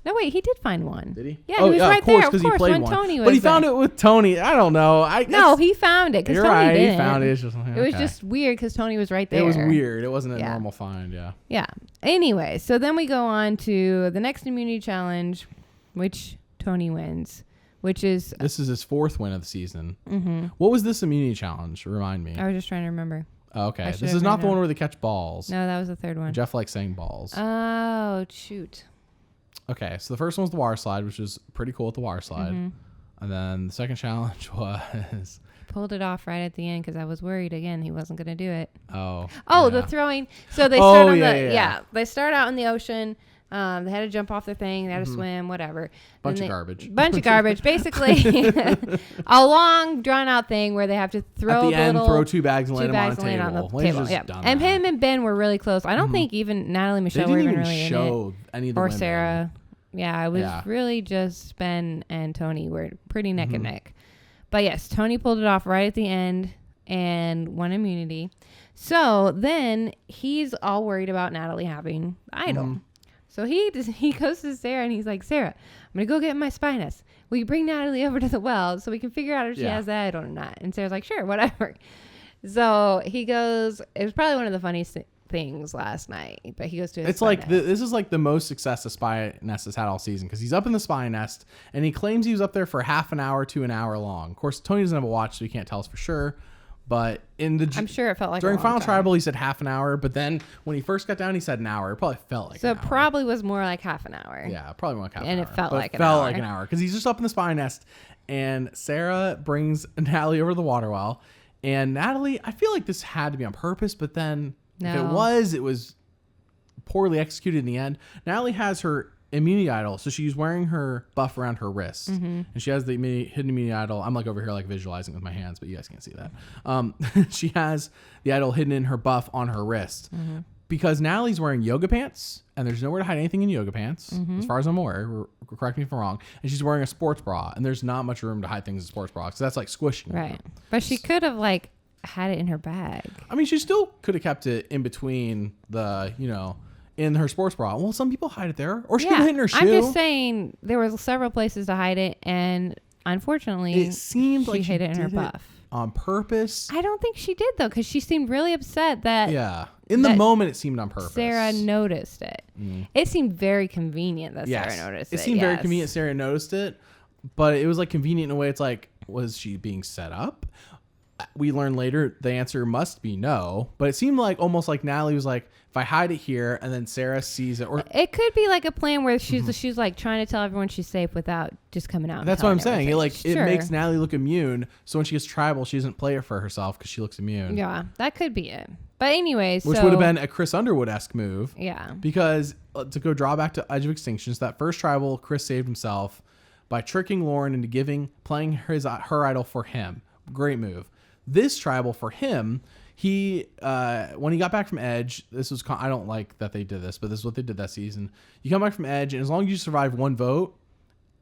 No, wait, he did find one. Did he? Yeah, he was right there. Of course, he played when one. Tony was But he found it with Tony. I don't know. No, he found it because Tony right. didn't. He found it. It was just weird because Tony was right there. It was weird. It wasn't a normal find. Yeah. Yeah. Anyway, so then we go on to the next immunity challenge, which Tony wins, which is... This is his 4th win of the season. Mm-hmm. What was this immunity challenge? Remind me. I was just trying to remember. Oh, okay. This is not the one where they catch balls. No, that was the third one. Jeff likes saying balls. Oh, shoot. Okay, so the first one was the water slide, which is pretty cool at the water slide. And then the second challenge was... Pulled it off right at the end because I was worried again he wasn't going to do it. Oh, the throwing. So they start on they start out in the ocean. They had to jump off the thing. They had to swim, whatever. Bunch of garbage. Basically, a long, drawn-out thing where they have to throw at the end, throw 2 bags and land them on a table. And him and Ben were really close. I don't think even Natalie and Michelle were even really in it. Any of the or women. Sarah. Yeah, it was really just Ben and Tony were pretty neck and neck. But yes, Tony pulled it off right at the end and won immunity. So then he's all worried about Natalie having the idol. So he goes to Sarah and he's like, Sarah, I'm going to go get my spinus. Will you bring Natalie over to the well so we can figure out if she has the idol or not? And Sarah's like, sure, whatever. So he goes, it was probably one of the funniest things last night, but he goes to his spy nest. This is like the most success the spy nest has had all season because he's up in the spy nest and he claims he was up there for half an hour to an hour long. Of course, Tony doesn't have a watch, so he can't tell us for sure. But I'm sure it felt like during a long Final time. Tribal, he said half an hour, but then when he first got down, he said an hour. It probably felt like so an it hour. probably was more like half an hour. Yeah, probably more like half an hour. And it felt like an hour because he's just up in the spy nest, and Sarah brings Natalie over to the water well, and Natalie, I feel like this had to be on purpose, but then if it was poorly executed in the end. Natalie has her immunity idol, so she's wearing her buff around her wrist, and she has the hidden immunity idol. I'm like over here like visualizing with my hands, but you guys can't see that. She has the idol hidden in her buff on her wrist because Natalie's wearing yoga pants, and there's nowhere to hide anything in yoga pants, as far as I'm aware. Correct me if I'm wrong. And she's wearing a sports bra, and there's not much room to hide things in sports bra because that's like squishing. Right, but she could have like had it in her bag. I mean, she still could have kept it in between the, in her sports bra. Well, some people hide it there, or she could have hid in her shoe. I'm just saying there was several places to hide it, and unfortunately, it seemed like she hid it in her buff on purpose. I don't think she did though, because she seemed really upset that. Yeah, in the moment, it seemed on purpose. Sarah noticed it. It seemed very convenient that Sarah noticed it. It seemed very convenient. Sarah noticed it, but it was like convenient in a way. It's like, was she being set up? We learned later the answer must be no, but it seemed like almost like Natalie was like, if I hide it here and then Sarah sees it, or it could be like a plan where she's like trying to tell everyone she's safe without just coming out. That's what I'm saying. It makes Natalie look immune, so when she gets tribal, she doesn't play it for herself because she looks immune. Yeah, that could be it. But anyways, which would have been a Chris Underwood-esque move. Yeah, because to go draw back to Edge of Extinctions, that first tribal, Chris saved himself by tricking Lauren into playing her idol for him. Great move. This tribal for him, he when he got back from Edge, this was I don't like that they did this, but this is what they did that season. You come back from Edge, and as long as you survive one vote,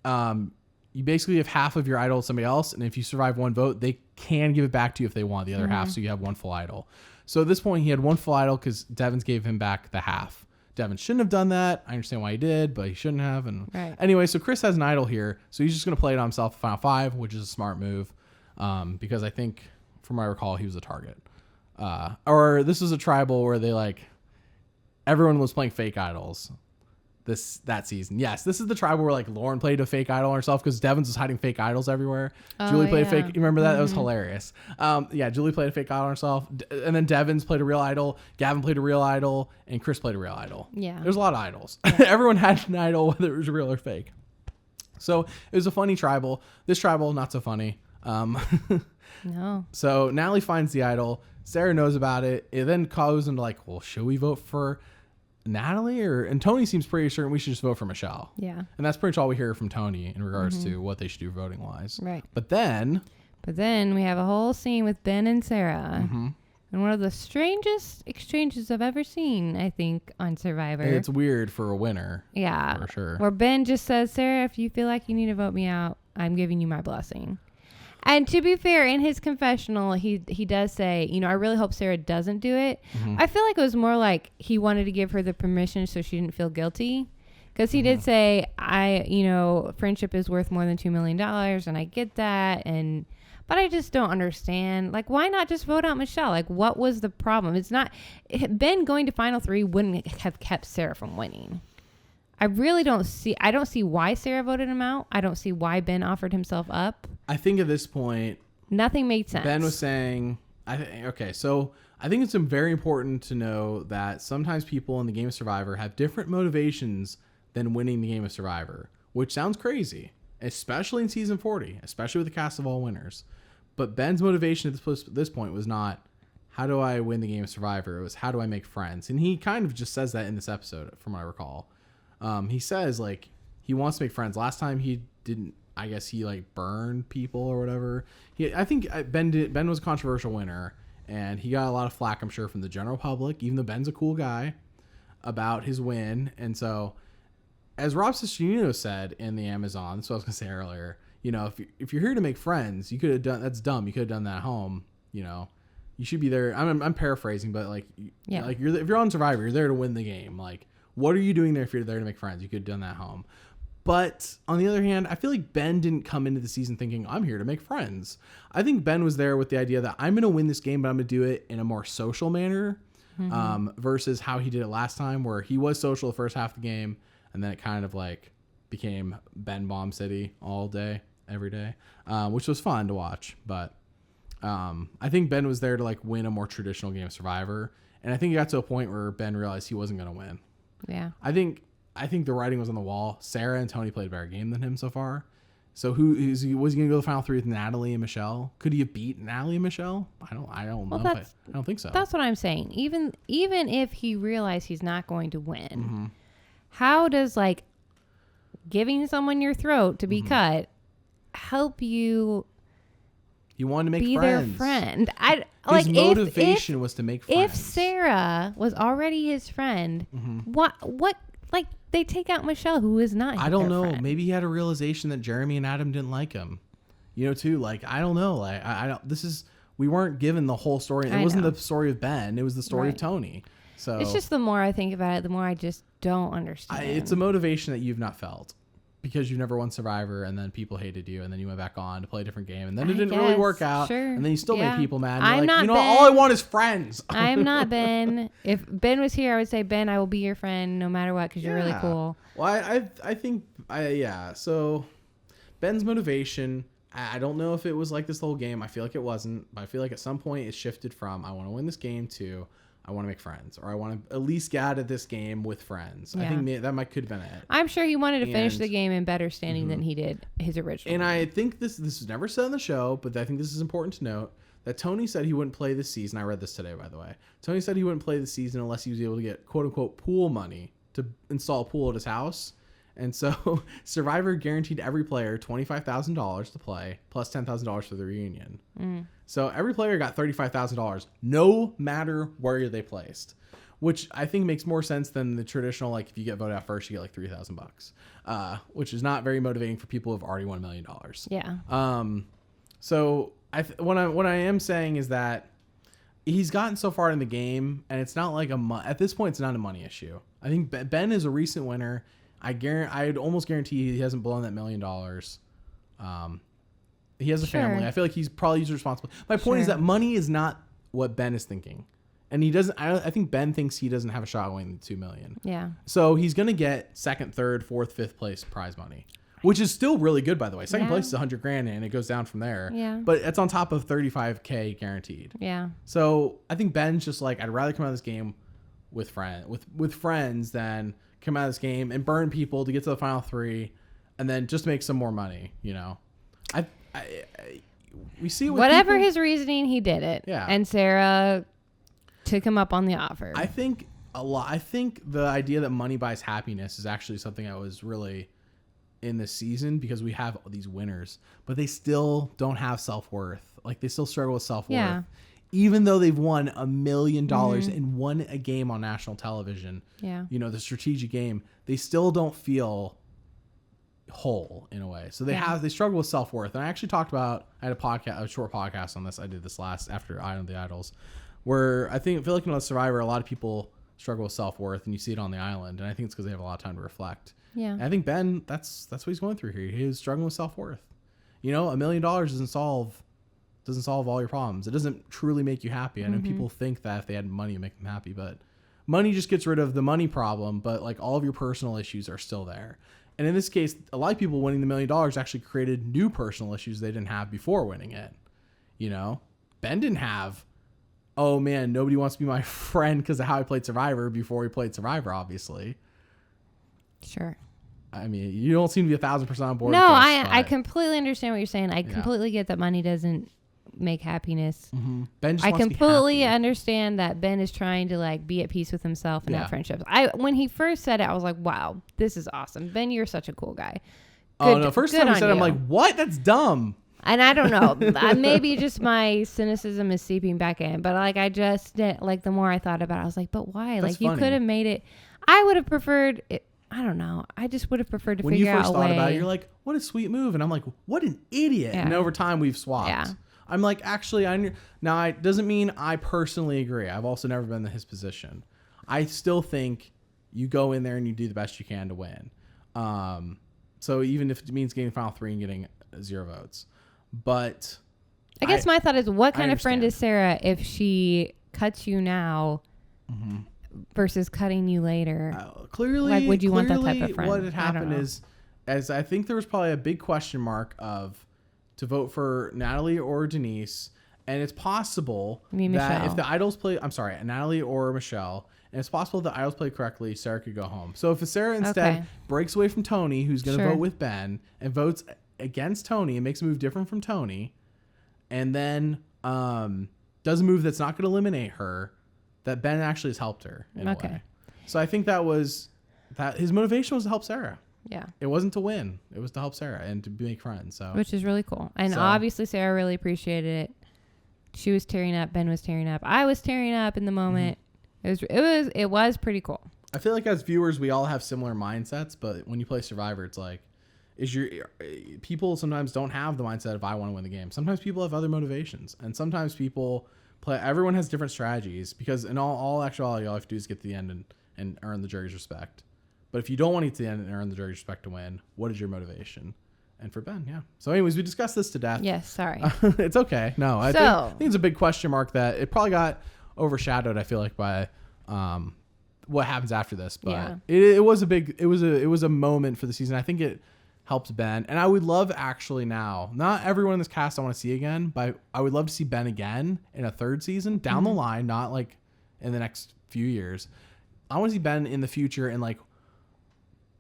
you basically have half of your idol to somebody else, and if you survive one vote, they can give it back to you if they want the other half, so you have one full idol. So at this point, he had one full idol because Devins gave him back the half. Devin shouldn't have done that. I understand why he did, but he shouldn't have. And anyway, so Chris has an idol here, so he's just going to play it on himself Final 5, which is a smart move, because I think, from what I recall, he was a target. Or this was a tribal where they everyone was playing fake idols that season. Yes, this is the tribal where Lauren played a fake idol on herself because Devins was hiding fake idols everywhere. Julie played a fake. You remember that? That was hilarious. Julie played a fake idol on herself, and then Devins played a real idol. Gavin played a real idol, and Chris played a real idol. Yeah, there's a lot of idols. Yeah. Everyone had an idol, whether it was real or fake. So it was a funny tribal. This tribal, not so funny. No. So Natalie finds the idol. Sarah knows about it. It then goes into well, should we vote for Natalie? And Tony seems pretty certain we should just vote for Michelle. Yeah. And that's pretty much all we hear from Tony in regards to what they should do voting wise. Right. But then we have a whole scene with Ben and Sarah. And one of the strangest exchanges I've ever seen, I think, on Survivor. And it's weird for a winner. Yeah. For sure. Where Ben just says, Sarah, if you feel like you need to vote me out, I'm giving you my blessing. And to be fair, in his confessional, he does say, I really hope Sarah doesn't do it. I feel like it was more like he wanted to give her the permission so she didn't feel guilty. Because he did say, friendship is worth more than $2 million, and I get that. But I just don't understand. Why not just vote out Michelle? What was the problem? It's not... Ben going to Final 3 wouldn't have kept Sarah from winning. I really don't see... I don't see why Sarah voted him out. I don't see why Ben offered himself up. I think at this point... Nothing made sense. Ben was saying, Okay, so I think it's very important to know that sometimes people in the game of Survivor have different motivations than winning the game of Survivor, which sounds crazy, especially in season 40, especially with the cast of all winners. But Ben's motivation at this point was not, how do I win the game of Survivor? It was, how do I make friends? And he kind of just says that in this episode, from what I recall. He says, like, he wants to make friends. Last time he didn't, I guess he, like, burned people or whatever. I think Ben was a controversial winner, and he got a lot of flack, I'm sure, from the general public, even though Ben's a cool guy, about his win. And so, as Rob Cesternino said in the Amazon, that's what I was going to say earlier, you know, if you're here to make friends, you could have done, that's dumb. You could have done that at home, you know. You should be there. I'm paraphrasing, but like, yeah. Like if you're on Survivor, you're there to win the game. Like, what are you doing there if you're there to make friends? You could have done that at home. But on the other hand, I feel like Ben didn't come into the season thinking, I'm here to make friends. I think Ben was there with the idea that I'm going to win this game, but I'm going to do it in a more social manner, versus how he did it last time, where he was social the first half of the game, and then it kind of like became Ben Bomb City all day, every day, which was fun to watch. But I think Ben was there to like win a more traditional game of Survivor. And I think it got to a point where Ben realized he wasn't going to win. Yeah. I think the writing was on the wall. Sarah and Tony played a better game than him so far. So was he going to go to the final 3 with Natalie and Michelle? Could he have beat Natalie and Michelle? I don't know. I don't think so. That's what I'm saying. Even if he realized he's not going to win, how does like giving someone your throat to be cut help you? He wanted to make be friends. Their friend. His motivation was to make friends. If Sarah was already his friend, what like they take out Michelle, who is not. I don't know. Friend. Maybe he had a realization that Jeremy and Adam didn't like him. You know, too. Like, I don't know. Like, I don't. We weren't given the whole story. It wasn't the story of Ben. It was the story of Tony. So it's just the more I think about it, the more I just don't understand. It's a motivation that you've not felt. Because you never won Survivor, and then people hated you, and then you went back on to play a different game, and then it didn't really work out, and then you still made people mad. I'm not Ben. All I want is friends. I'm not Ben. If Ben was here, I would say, Ben, I will be your friend no matter what, because you're really cool. Well, I think. So Ben's motivation, I don't know if it was like this the whole game. I feel like it wasn't, but I feel like at some point it shifted from I want to win this game to I want to make friends, or I want to at least get out of this game with friends. Yeah. I think that could have been it. I'm sure he wanted to finish the game in better standing than he did his original. And I think this was never said on the show, but I think this is important to note, that Tony said he wouldn't play this season. I read this today, by the way. Tony said he wouldn't play this season unless he was able to get quote-unquote pool money to install a pool at his house. And so Survivor guaranteed every player $25,000 to play, plus $10,000 for the reunion. So every player got $35,000, no matter where they placed, which I think makes more sense than the traditional, like if you get voted out first, you get like $3,000, which is not very motivating for people who've already won $1 million. Yeah. So what I am saying is that he's gotten so far in the game, and it's not like at this point, it's not a money issue. I think Ben is a recent winner. I'd almost guarantee he hasn't blown that $1 million. He has a family. I feel like he's probably responsible. My point is that money is not what Ben is thinking, and he doesn't. I think Ben thinks he doesn't have a shot at winning the $2 million. Yeah. So he's gonna get second, third, fourth, fifth place prize money, which is still really good, by the way. Second place is $100,000, and it goes down from there. Yeah. But it's on top of $35,000 guaranteed. Yeah. So I think Ben's just like, I'd rather come out of this game with friends than come out of this game and burn people to get to the final 3, and then just make some more money. You know, we see whatever his reasoning, he did it. Yeah. And Sarah took him up on the offer. I think the idea that money buys happiness is actually something that was really in this season, because we have these winners, but they still don't have self-worth. Like, they still struggle with self-worth. Yeah. Even though they've won $1 million and won a game on national television, you know, the strategic game, they still don't feel whole in a way. So they struggle with self-worth. And I actually talked about, I had a short podcast on this. I did this after Eye of the Idols, where I feel like in Survivor, a lot of people struggle with self-worth, and you see it on the island. And I think it's because they have a lot of time to reflect. Yeah. And I think Ben, that's what he's going through here. He's struggling with self-worth. You know, $1 million doesn't solve all your problems. It doesn't truly make you happy. I know people think that if they had money, it would make them happy, but money just gets rid of the money problem, but like all of your personal issues are still there. And in this case, a lot of people winning the $1 million actually created new personal issues they didn't have before winning it. You know, Ben didn't have oh man, nobody wants to be my friend because of how I played Survivor before we played Survivor, obviously. Sure. I mean, you don't seem to be 1,000% on board. No, with this, I completely understand what you're saying. I completely get that money doesn't make happiness. Mm-hmm. Ben just I wants completely to be happy. understand that Ben is trying to like be at peace with himself and have friendships. When he first said it, I was like, wow, this is awesome. Ben, you're such a cool guy. First time he said it, I'm like, what? That's dumb. And I don't know. Maybe just my cynicism is seeping back in. But like, the more I thought about it, I was like, but why? That's like, you could have made it. I would have preferred it. I don't know. I just would have preferred to figure out a way. When you first thought about it, you're like, what a sweet move. And I'm like, what an idiot. Yeah. And over time, we've swapped. Yeah. I'm like, actually, now it doesn't mean I personally agree. I've also never been in his position. I still think you go in there and you do the best you can to win. So even if it means getting final 3 and getting 0 votes. But I guess my thought is, what kind of friend is Sarah if she cuts you now versus cutting you later? Clearly, like, would you want that type of friend? What had happened is, as I think there was probably a big question mark of to vote for Natalie or Denise, and it's possible that if the idols play, Natalie or Michelle, and it's possible the idols play correctly, Sarah could go home. So if Sarah instead breaks away from Tony, who's going to vote with Ben, and votes against Tony and makes a move different from Tony, and then does a move that's not going to eliminate her, that Ben actually has helped her in a way. So I think that his motivation was to help Sarah. Yeah. It wasn't to win. It was to help Sarah and to make friends. So which is really cool. And obviously Sarah really appreciated it. She was tearing up. Ben was tearing up. I was tearing up in the moment. It was pretty cool. I feel like as viewers, we all have similar mindsets, but when you play Survivor, it's like, people sometimes don't have the mindset of I want to win the game. Sometimes people have other motivations, and sometimes people play. Everyone has different strategies because in all actuality, all you have to do is get to the end and earn the jury's respect. But if you don't want to get to the end and earn the jury's respect to win, what is your motivation? And for Ben, yeah. So anyways, we discussed this to death. Yes, sorry. It's okay. No, I think it's a big question mark that it probably got overshadowed, I feel like, by what happens after this. But it was a moment for the season. I think it helped Ben. And I would love actually now, not everyone in this cast I want to see again, but I would love to see Ben again in a 3rd season down the line, not like in the next few years. I want to see Ben in the future and like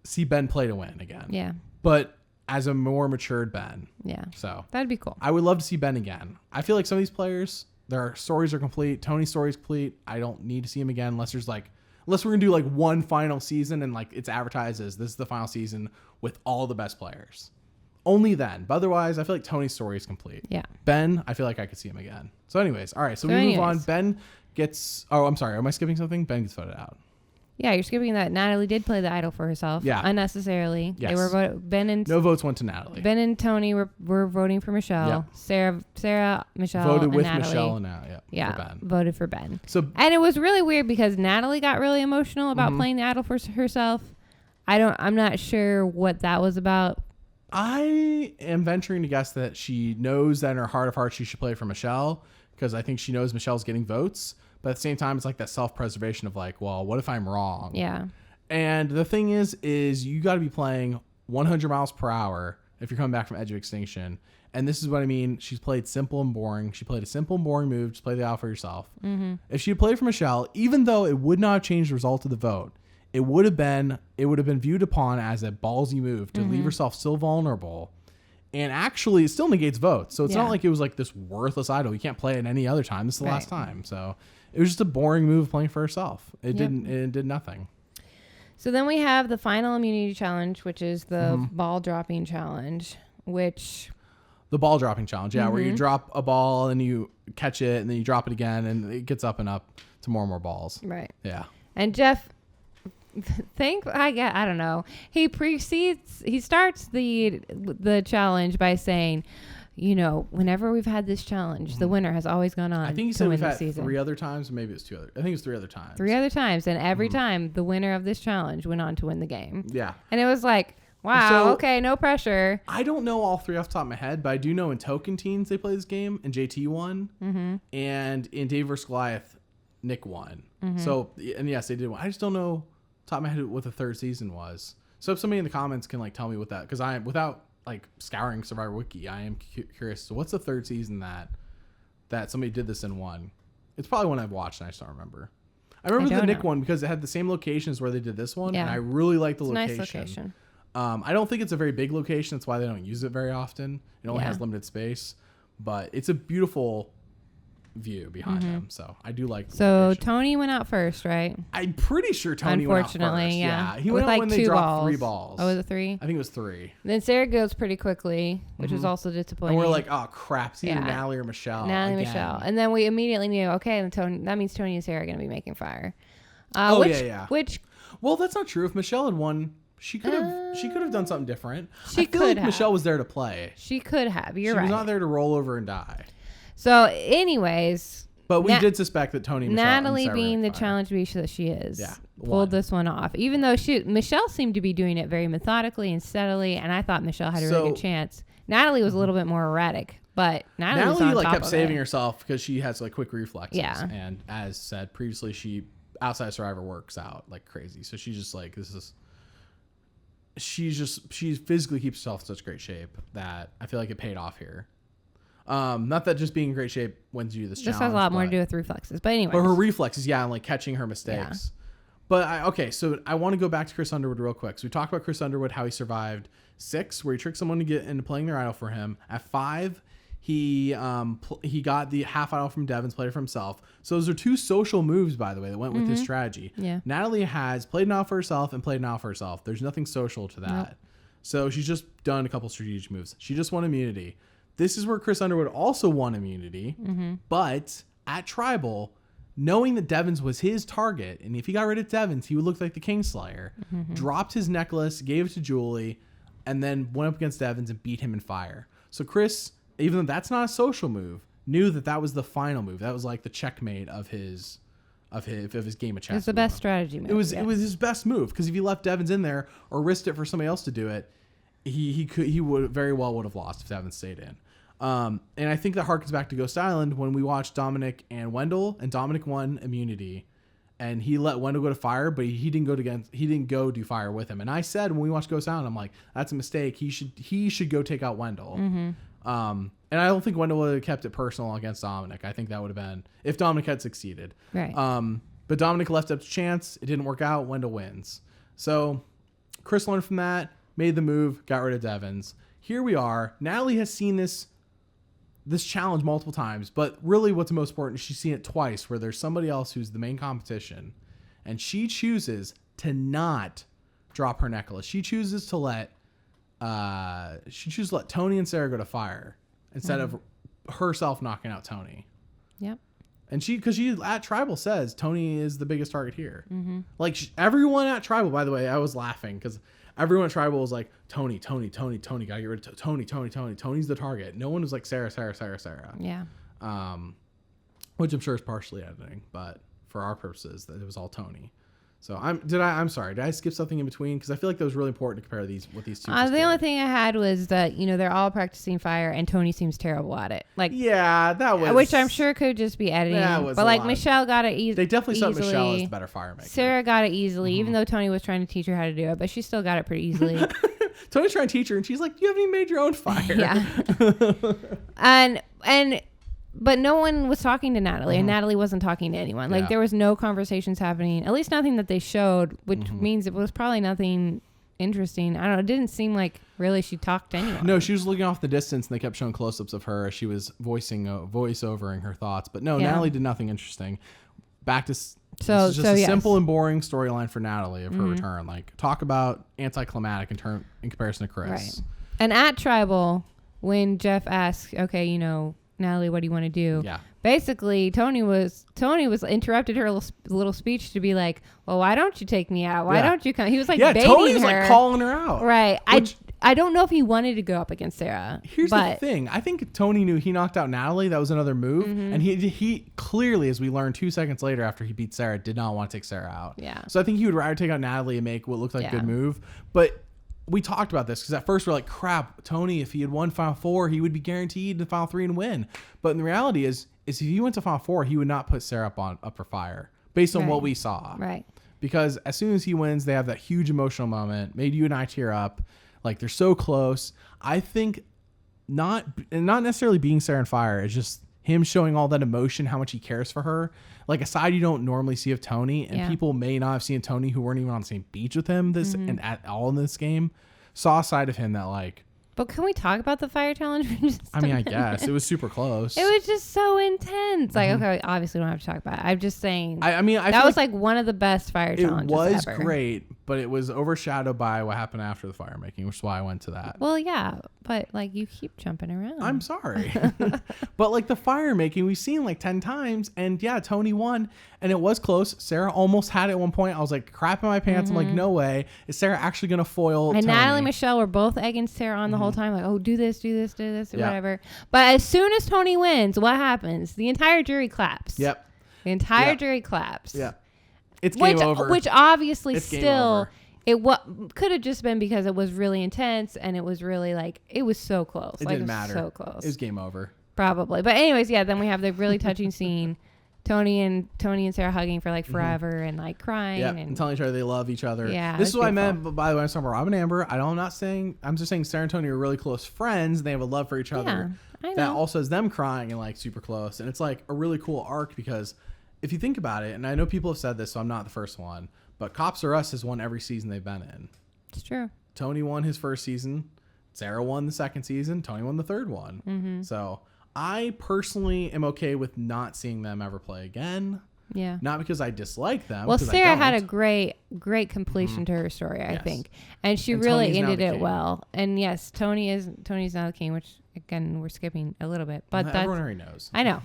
see Ben play to win again. Yeah. But as a more matured Ben. Yeah. So that'd be cool. I would love to see Ben again. I feel like some of these players, their stories are complete. Tony's story's complete. I don't need to see him again unless we're going to do like one final season and like it's advertised as this is the final season with all the best players. Only then. But otherwise, I feel like Tony's story is complete. Yeah. Ben, I feel like I could see him again. So anyways, all right. So we move on. Ben gets, I'm sorry. Am I skipping something? Ben gets voted out. Yeah, you're skipping that. Natalie did play the idol for herself. Yeah. Unnecessarily. Yes. They were no votes went to Natalie. Ben and Tony were voting for Michelle. Yep. Sarah, Michelle, voted and with Natalie. Michelle and Natalie. Yeah. For Ben. Voted for Ben. And it was really weird because Natalie got really emotional about playing the idol for herself. I'm not sure what that was about. I am venturing to guess that she knows that in her heart of hearts she should play for Michelle because I think she knows Michelle's getting votes. But at the same time, it's like that self-preservation of like, well, what if I'm wrong? Yeah. And the thing is you got to be playing 100 miles per hour if you're coming back from Edge of Extinction. And this is what I mean. She's played simple and boring. She played a simple and boring move. Just play the idol for yourself. Mm-hmm. If she had played for Michelle, even though it would not have changed the result of the vote, it would have been viewed upon as a ballsy move to leave herself so vulnerable. And actually, it still negates votes. So it's not like it was like this worthless idol. You can't play it any other time. This is the last time. So it was just a boring move playing for herself. It did nothing. So then we have the final immunity challenge, which is the ball dropping challenge, the ball dropping challenge, where you drop a ball and you catch it and then you drop it again and it gets up and up to more and more balls. Right. Yeah. And Jeff, I don't know. He starts the challenge by saying, whenever we've had this challenge, the winner has always gone on. I think he said we've had 3 other times, or maybe it's 2 other. I think it was 3 other times. 3 other times, and every time the winner of this challenge went on to win the game. Yeah. And it was like, wow, okay, no pressure. I don't know all 3 off the top of my head, but I do know in Token Teens they play this game, and JT won, and in Dave vs. Goliath, Nick won. So, and yes, they did win. I just don't know top of my head what the 3rd season was. So if somebody in the comments can like tell me what that, because I without like scouring Survivor Wiki, I am curious. So what's the 3rd season that somebody did this and won? It's probably one I've watched and I just don't remember. I remember the Nick one because it had the same locations where they did this one, and I really like the location. Nice location. I don't think it's a very big location. That's why they don't use it very often. It only has limited space, but it's a beautiful view behind him. So I do like. So location. Tony went out first, right? I'm pretty sure Tony went out first. Unfortunately, yeah. He went out when they dropped 3 balls. Oh, was it 3? I think it was 3. Then Sarah goes pretty quickly, which was also disappointing. And we're like, oh crap, it's either Natalie or Michelle. Michelle. And then we immediately knew, okay, that means Tony and Sarah are going to be making fire. Which well, that's not true. If Michelle had won, she could have done something different. She could have. Michelle was there to play. She could have. You're right. She was not there to roll over and die. So, anyways, but we did suspect that Natalie, being the challenge beast that she is, pulled this one off. Even though Michelle seemed to be doing it very methodically and steadily, and I thought Michelle had a really good chance. Natalie was a little bit more erratic. But Natalie kept saving herself because she has like quick reflexes. Yeah. And as said previously, she outside Survivor works out like crazy. So she's just like, she physically keeps herself in such great shape that I feel like it paid off here. Not that just being in great shape wins you this challenge. This has a lot more to do with reflexes. But anyway. But her reflexes, and like catching her mistakes. Yeah. But so I want to go back to Chris Underwood real quick. So we talked about Chris Underwood, how he survived 6, where he tricked someone to get into playing their idol for him. At 5, he got the half idol from Devins, played it for himself. So those are 2 social moves, by the way, that went with his strategy. Yeah. Natalie has played an idol for herself and played an idol for herself. There's nothing social to that. Nope. So she's just done a couple strategic moves. She just won immunity. This is where Chris Underwood also won immunity, but at Tribal, knowing that Devins was his target, and if he got rid of Devins, he would look like the Kingslayer, dropped his necklace, gave it to Julie, and then went up against Devins and beat him in fire. So Chris, even though that's not a social move, knew that was the final move. That was like the checkmate of his game of chess. It's the best strategy move. It was his best move, because if he left Devins in there or risked it for somebody else to do it, he would very well would have lost if Devins stayed in. And I think that harkens back to Ghost Island when we watched Dominic and Wendell, and Dominic won immunity, and he let Wendell go to fire, but he didn't go do fire with him. And I said when we watched Ghost Island, I'm like, that's a mistake. He should go take out Wendell. And I don't think Wendell would have kept it personal against Dominic. I think that would have been if Dominic had succeeded. Right. But Dominic left up to chance. It didn't work out. Wendell wins. So Chris learned from that, made the move, got rid of Devins. Here we are. Natalie has seen this challenge multiple times, but really what's most important is she's seen it twice, where there's somebody else who's the main competition, and she chooses to not drop her necklace. She chooses to let Tony and Sarah go to fire instead of herself knocking out Tony. Yep. And because she at Tribal says Tony is the biggest target here. Like everyone at Tribal, by the way, I was laughing because everyone at Tribal was like, Tony, gotta get rid of Tony. Tony's the target. No one was like Sarah. Yeah. Which I'm sure is partially editing, but for our purposes, that it was all Tony. So I'm sorry. Did I skip something in between? Because I feel like that was really important to compare these with these two. The only thing I had was that they're all practicing fire, and Tony seems terrible at it. Like that was, which I'm sure could just be editing. But like Michelle got it easily. They definitely saw Michelle as the better fire maker. Sarah got it easily, even though Tony was trying to teach her how to do it, but she still got it pretty easily. Tony's trying to teach her, and she's like, "You haven't even made your own fire." Yeah. But no one was talking to Natalie, and Natalie wasn't talking to anyone. Like, there was no conversations happening, at least nothing that they showed, which means it was probably nothing interesting. I don't know. It didn't seem like really she talked to anyone. No, she was looking off the distance, and they kept showing close-ups of her as she was voice-overing her thoughts. But no, Natalie did nothing interesting. Back to... this is just a simple and boring storyline for Natalie of her return. Like, talk about anticlimactic in comparison to Chris. Right. And at Tribal, when Jeff asked, okay, Natalie, what do you want to do? Yeah. Basically, Tony was interrupted her little speech to be like, well, why don't you take me out? Why don't you come? He was like baiting Tony was her. Like calling her out. Right. I don't know if he wanted to go up against Sarah. Here's the thing. I think Tony knew he knocked out Natalie. That was another move. And he clearly, as we learned 2 seconds later after he beat Sarah, did not want to take Sarah out. Yeah. So I think he would rather take out Natalie and make what looked like a good move. But we talked about this because at first we're like, crap, Tony, if he had won Final 4, he would be guaranteed to Final 3 and win. But the reality is if he went to Final 4, he would not put Sarah up for fire based on what we saw. Right. Because as soon as he wins, they have that huge emotional moment. Made you and I tear up. Like, they're so close. I think not necessarily being Sarah and fire is just him showing all that emotion, how much he cares for her, like a side you don't normally see of Tony, and people may not have seen Tony who weren't even on the same beach with him and at all in this game, saw a side of him that like. But can we talk about the fire challenge? I mean, I guess it was super close. It was just so intense. Like, okay, obviously we don't have to talk about it. I'm just saying. I mean, that was like one of the best fire challenges ever. It was ever. great, but it was overshadowed by what happened after the fire making, which is why I went to that. Well, yeah, but like you keep jumping around. I'm sorry. But like the fire making, we've seen like 10 times, and yeah, Tony won, and it was close. Sarah almost had it at one point. I was like crapping my pants. I'm like, no way. Is Sarah actually going to foil And Tony? Natalie and Michelle were both egging Sarah on the whole time. Like, oh, do this, whatever. But as soon as Tony wins, what happens? The entire jury claps. Yep. The entire jury claps. Yeah. It's game over. Which obviously it's still, could have just been because it was really intense and it was really like, it was so close. It didn't matter. So close. It was game over. Probably. But anyways, yeah, then we have the really touching scene. Tony and Sarah hugging for like forever and like crying and telling each other they love each other. Yeah, this is what I meant. But by the way, I'm talking about Rob and Amber. I'm just saying Sarah and Tony are really close friends. And they have a love for each other. I know. That also has them crying and like super close. And it's like a really cool arc because if you think about it, and I know people have said this, so I'm not the first one, but Cops R Us has won every season they've been in. It's true. Tony won his first season. Sarah won the second season. Tony won the third one. Mm-hmm. So I personally am okay with not seeing them ever play again. Yeah. Not because I dislike them. Well, Sarah had a great completion to her story, I think. And she really ended it well. And yes, Tony's now the king, which again, we're skipping a little bit, but everyone already knows. I know.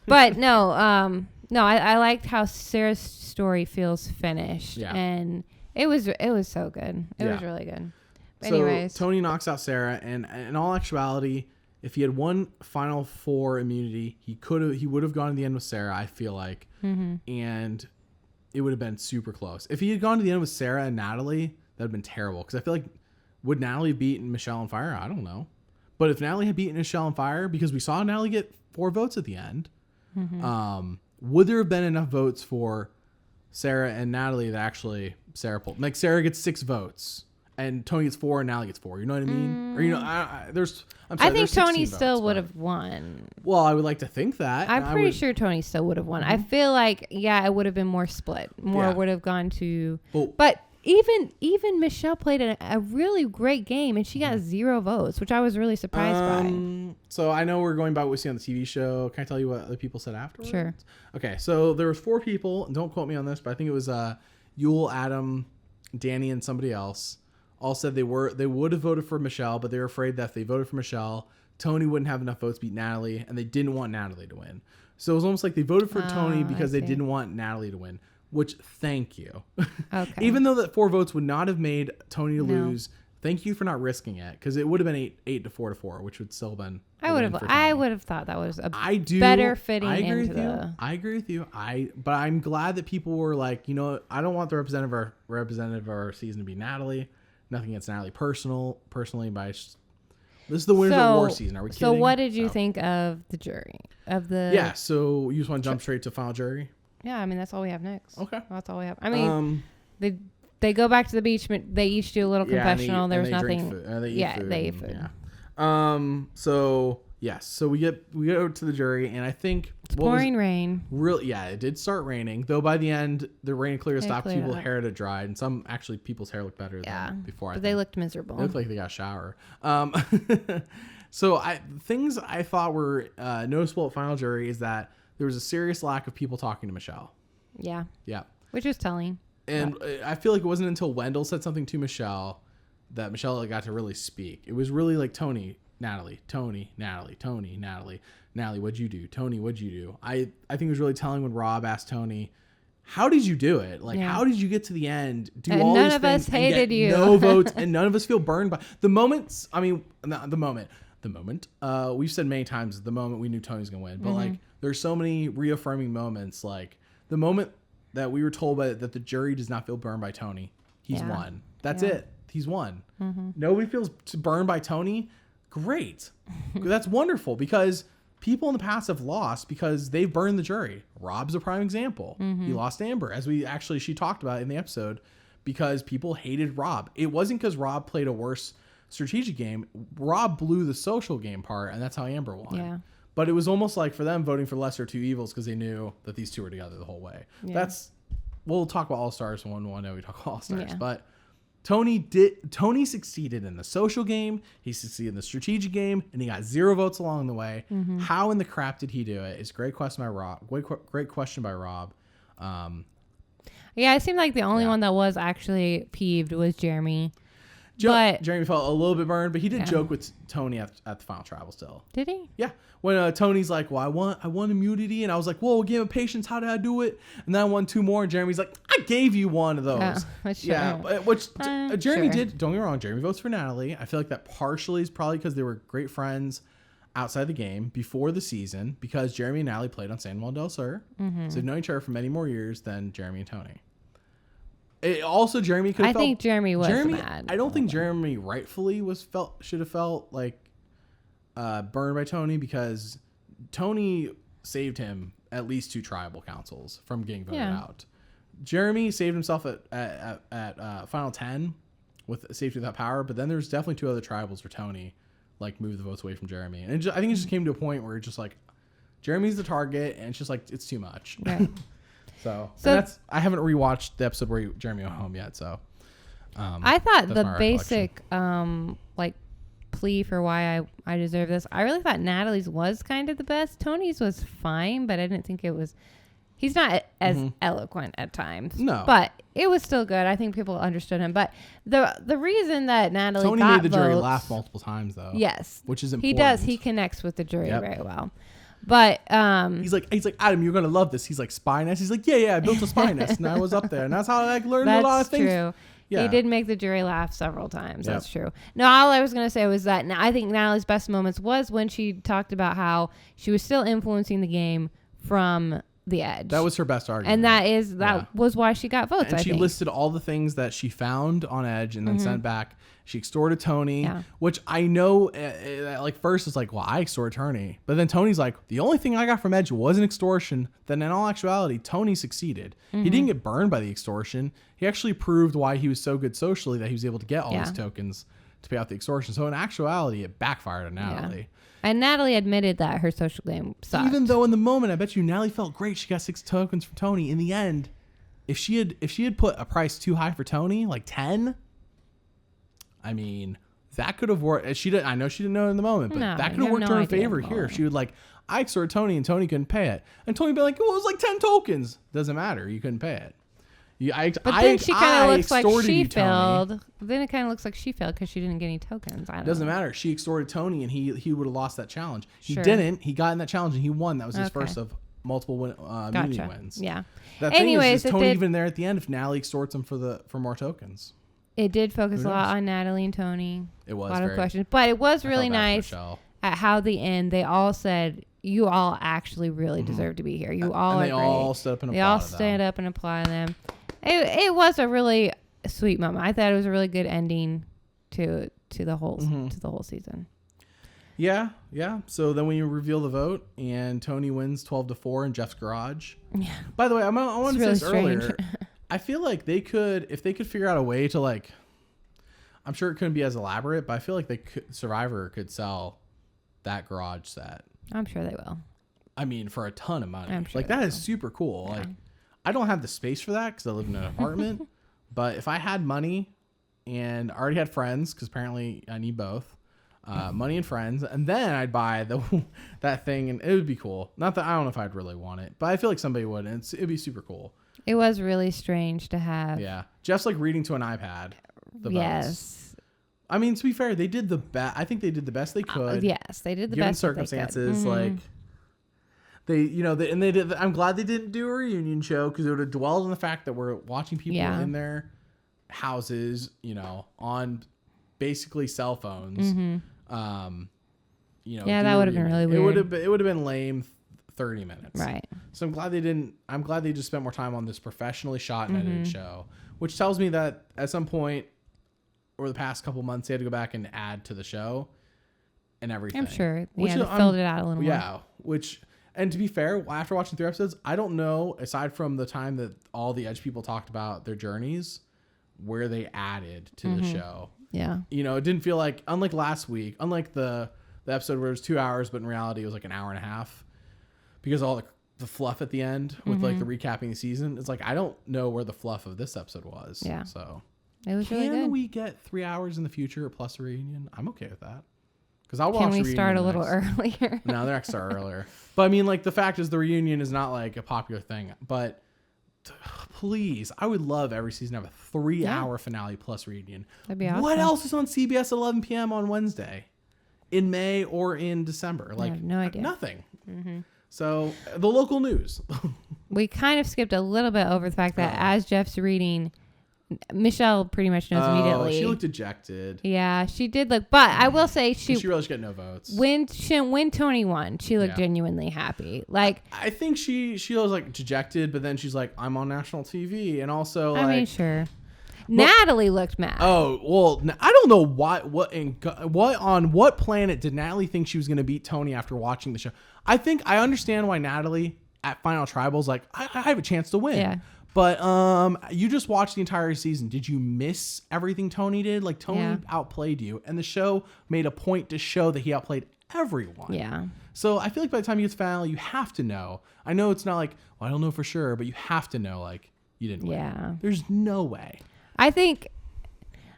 But no, I liked how Sarah's story feels finished. Yeah. And it was so good. It was really good. But so anyways. Tony knocks out Sarah, and in all actuality, if he had won Final Four immunity, he would have gone to the end with Sarah, I feel like. Mm-hmm. And it would have been super close. If he had gone to the end with Sarah and Natalie, that would have been terrible. Because I feel like, would Natalie have beaten Michelle on fire? I don't know. But if Natalie had beaten Michelle on fire, because we saw Natalie get 4 votes at the end, would there have been enough votes for Sarah and Natalie that actually Sarah pulled? Like Sarah gets 6 votes. And Tony gets 4 and Natalie gets 4. You know what I mean? Or I think Tony still would have won. Well, I would like to think that. I'm pretty sure Tony still would have won. I feel like it would have been more split. More would have gone to. But even Michelle played a really great game and she got 0 votes, which I was really surprised by. So I know we're going by what we see on the TV show. Can I tell you what other people said afterwards? Sure. Okay, so there was 4 people. And don't quote me on this, but I think it was Yule, Adam, Danny, and somebody else. All said they would have voted for Michelle, but they were afraid that if they voted for Michelle, Tony wouldn't have enough votes to beat Natalie, and they didn't want Natalie to win. So it was almost like they voted for Tony because they didn't want Natalie to win, which thank you. Okay. Even though that 4 votes would not have made Tony to lose, thank you for not risking it, because it would have been 8 to 4 to 4, which would still have been. I would have thought that was better fitting into the. I agree with you. But I'm glad that people were like, I don't want the representative of our season to be Natalie. Nothing against Natalie personally, but this is the Winners at War season. Are we kidding? So what did you think of the jury? Yeah, so you just want to jump straight to final jury? Yeah, I mean, that's all we have next. Okay. That's all we have. I mean, they go back to the beach, they each do a little confessional. There was nothing. They eat food. They eat food. Yeah. So yes, so we go to the jury, and I think it's pouring rain. Really, yeah, it did start raining. Though by the end, the rain clearly stopped. People's hair had dried, and people's hair looked better than before. But they looked miserable. They looked like they got a shower. So things I thought were noticeable at final jury is that there was a serious lack of people talking to Michelle. Yeah. Yeah. Which was telling. And I feel like it wasn't until Wendell said something to Michelle that Michelle got to really speak. It was really like Tony, Natalie, Tony, Natalie, Tony, Natalie, Natalie, what'd you do? Tony, what'd you do? I think it was really telling when Rob asked Tony, how did you do it? Like, how did you get to the end? Do all none these of things us hated you. No votes, and none of us feel burned by the moments. I mean, the moment. We've said many times the moment we knew Tony was gonna win, but like, there's so many reaffirming moments. Like the moment that we were told that the jury does not feel burned by Tony. He's won. That's it. He's won. Nobody feels burned by Tony. Great. That's wonderful, because people in the past have lost because they've burned the jury. Rob's a prime example. He lost Amber, as she talked about in the episode, because people hated Rob. It wasn't because Rob played a worse strategic game. Rob blew the social game part, and that's how Amber won. Yeah. But it was almost like for them voting for lesser two evils because they knew that these two were together the whole way. Yeah. We'll talk about All-Stars one day. We talk about All-Stars. But Tony succeeded in the social game. He succeeded in the strategic game, and he got 0 votes along the way. Mm-hmm. How in the crap did he do it? It's a great question by Rob. Great question by Rob. Yeah, it seemed like the only one that was actually peeved was Jeremy. Jeremy felt a little bit burned, but he did joke with Tony at the final travel still. Did he? Yeah. When Tony's like, well, I want immunity. And I was like, whoa, game of patience. How did I do it? And then I won 2 more. And Jeremy's like, I gave you one of those. Jeremy did. Don't get me wrong. Jeremy votes for Natalie. I feel like that partially is probably because they were great friends outside the game before the season, because Jeremy and Natalie played on San Juan del Sur. Mm-hmm. So they've known each other for many more years than Jeremy and Tony. Jeremy could have felt... I think Jeremy was mad. I don't think Jeremy rightfully should have felt like burned by Tony, because Tony saved him at least 2 tribal councils from getting voted out. Jeremy saved himself at Final 10 with safety without power, but then there's definitely 2 other tribals where Tony moved the votes away from Jeremy. And I think it just came to a point where it's just like, Jeremy's the target, and it's just like, it's too much. Right. So I haven't rewatched the episode where Jeremy went home yet. So I thought the basic plea for why I deserve this, I really thought Natalie's was kind of the best. Tony's was fine, but I didn't think it was. He's not as eloquent at times. No, but it was still good. I think people understood him. But the reason that Natalie made the jury laugh multiple times, though. Yes, which is important. He does. He connects with the jury very well. But he's like Adam, you're gonna love this. He's like, spy nest. He's like, yeah, I built a spy nest and I was up there, and that's how I learned a lot of things. That's true. Yeah. He did make the jury laugh several times. Yep. That's true. No, all I was gonna say was that I think Natalie's best moments was when she talked about how she was still influencing the game from the edge. That was her best argument, and that was why she got votes. And she listed all the things that she found on edge and then sent back. She extorted Tony, which I know, first it's like, well, I extorted Tony. But then Tony's like, the only thing I got from Edge wasn't extortion. Then in all actuality, Tony succeeded. He didn't get burned by the extortion. He actually proved why he was so good socially that he was able to get all these tokens to pay out the extortion. So in actuality, it backfired on Natalie. Yeah. And Natalie admitted that her social game sucked. Even though in the moment, I bet you Natalie felt great. She got 6 tokens from Tony. In the end, if she had put a price too high for Tony, like 10... I mean, that could have worked. I know she didn't know in the moment, but that could have worked to her favor here. She would I extorted Tony and Tony couldn't pay it. And Tony would be like, well, it was like 10 tokens. Doesn't matter. You couldn't pay it. But then she kind of looks like she failed. Then it kind of looks like she failed because she didn't get any tokens. It doesn't matter. She extorted Tony and he would have lost that challenge. He didn't. He got in that challenge and he won. That was his first of multiple immunity wins. Yeah. That anyways, thing is Tony even there at the end if Natalie extorts him for more tokens. It did focus a lot on Natalie and Tony. It was a lot of questions, but it was really nice at how the end they all said, "You all actually really deserve to be here. You all are great." All stood up and they all stand up and apply them. It was a really sweet moment. I thought it was a really good ending to the whole season. Yeah. So then we reveal the vote, and Tony wins 12-4 in Jeff's garage. Yeah. By the way, I wanted to say this earlier. I feel like if they could figure out a way to I'm sure it couldn't be as elaborate, but I feel like Survivor could sell that garage set. I'm sure they will. I mean, for a ton of money. I'm sure that is super cool. Yeah. I don't have the space for that because I live in an apartment. But if I had money and I already had friends, because apparently I need both, money and friends, and then I'd buy that thing, and it would be cool. Not that I don't know if I'd really want it, but I feel like somebody would, and it'd be super cool. It was really strange to have. Yeah. Jeff's reading to an iPad. Yes. Votes. I mean, to be fair, they did the best. I think they did the best they could. Yes, they did the best. Given circumstances, they did. I'm glad they didn't do a reunion show because it would have dwelled on the fact that we're watching people in their houses, on basically cell phones. Mm-hmm. That would have been really weird. It would have been lame. 30 minutes. Right. So I'm glad they didn't. I'm glad they just spent more time on this professionally shot and edited show, which tells me that at some point over the past couple months they had to go back and add to the show and everything. I'm sure. Filled it out a little more. Yeah. And to be fair, after watching 3 episodes, I don't know, aside from the time that all the Edge people talked about their journeys, where they added to the show. Yeah. It didn't feel like, unlike last week, unlike the the episode where it was 2 hours, but in reality it was like an hour and a half because all the fluff at the end with like the recapping the season. It's like, I don't know where the fluff of this episode was. Yeah. So it was really good. Can we get 3 hours in the future plus a reunion? I'm okay with that. Because I'll watch. Can we start a little earlier? No, they're not start earlier. But I mean, like, the fact is the reunion is not like a popular thing. But please, I would love every season to have a 3-hour finale plus reunion. That'd be awesome. What else is on CBS at 11 p.m. on Wednesday? In May or in December? Like, I have no idea. Nothing. So the local news. We kind of skipped a little bit over the fact that as Jeff's reading, Michelle pretty much knows immediately. She looked dejected. Yeah, she did look. But I will say she realized she got no votes. When Tony won, she looked genuinely happy. Like, I think she was like dejected, but then she's like, I'm on national TV, and also I mean, sure. Natalie looked mad. Oh, well, I don't know on what planet did Natalie think she was going to beat Tony after watching the show? I think I understand why Natalie at Final Tribal's like, I have a chance to win. Yeah. But you just watched the entire season. Did you miss everything Tony did? Like, Tony outplayed you, and the show made a point to show that he outplayed everyone. Yeah. So I feel like by the time you get to the finale, you have to know. I know it's not like, well, I don't know for sure, but you have to know, like, you didn't win. Yeah. There's no way. I think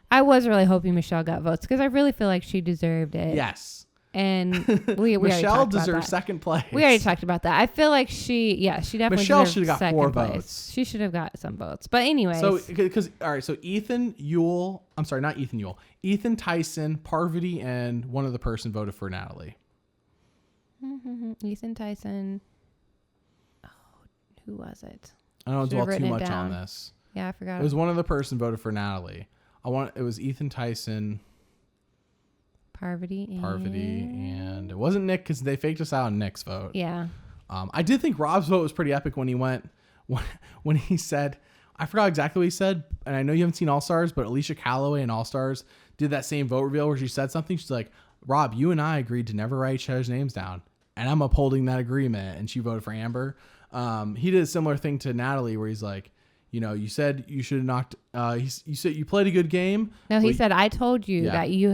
I was really hoping Michelle got votes because I really feel like she deserved it. Yes. And we Michelle deserves second place. We already talked about that. I feel like she definitely Michelle should have got 4 place. votes. She should have got some votes. But anyways. So, so Ethan Tyson, Parvati, and one other person voted for Natalie. Ethan Tyson. Oh, who was it? I don't dwell too much on this. Yeah, I forgot. It was one other person voted for Natalie. It was Ethan Tyson, Parvati, and it wasn't Nick because they faked us out on Nick's vote. Yeah. I did think Rob's vote was pretty epic when he went when he said, I forgot exactly what he said, and I know you haven't seen All Stars, but Alicia Calloway in All Stars did that same vote reveal where she said something. She's like, Rob, you and I agreed to never write each other's names down, and I'm upholding that agreement. And she voted for Amber. He did a similar thing to Natalie where he's like, you said you should have knocked. You said you played a good game. No, he said I told you that you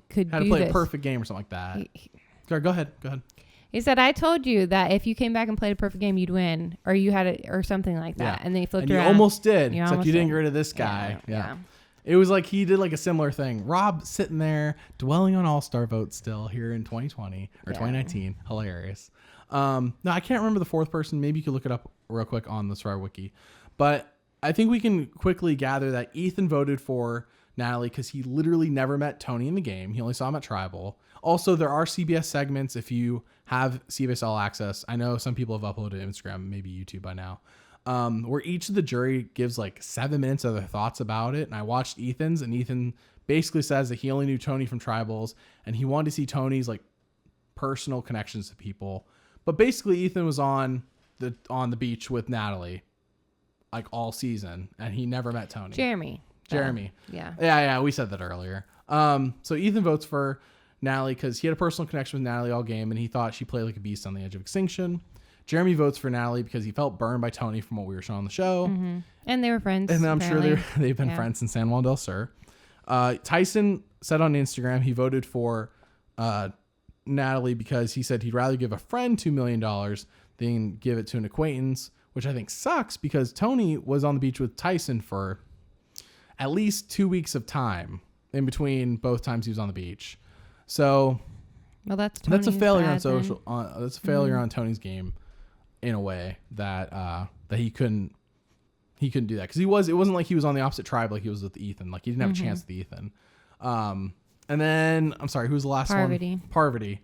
could had to play a perfect game or something like that. Go ahead. He said I told you that if you came back and played a perfect game, you'd win, or you had it, or something like that. And then he flipped around. You almost did. Except you didn't get rid of this guy. Yeah. It was like he did like a similar thing. Rob sitting there dwelling on All-Star votes still here in 2020 or 2019. Hilarious. No, I can't remember the fourth person. Maybe you could look it up real quick on the Survivor Wiki. But I think we can quickly gather that Ethan voted for Natalie because he literally never met Tony in the game. He only saw him at Tribal. Also, there are CBS segments if you have CBS All Access. I know some people have uploaded to Instagram, maybe YouTube by now, where each of the jury gives like 7 minutes of their thoughts about it. And I watched Ethan's, and Ethan basically says that he only knew Tony from Tribals, and he wanted to see Tony's like personal connections to people. But basically, Ethan was on the beach with Natalie like all season, and he never met Tony. Jeremy. Yeah, we said that earlier. So Ethan votes for Natalie because he had a personal connection with Natalie all game, and he thought she played like a beast on the edge of extinction. Jeremy votes for Natalie because he felt burned by Tony from what we were showing on the show. And they were friends. And I'm sure they've been friends since San Juan del Sur. Tyson said on Instagram he voted for Natalie because he said he'd rather give a friend $2 million than give it to an acquaintance, which I think sucks because Tony was on the beach with Tyson for at least 2 weeks of time in between both times he was on the beach. So that's a failure on social. That's a failure on Tony's game in a way that he couldn't do that because it wasn't like he was on the opposite tribe like he was with Ethan. Like he didn't have a chance with Ethan. And then I'm sorry, who's the last one? Parvati.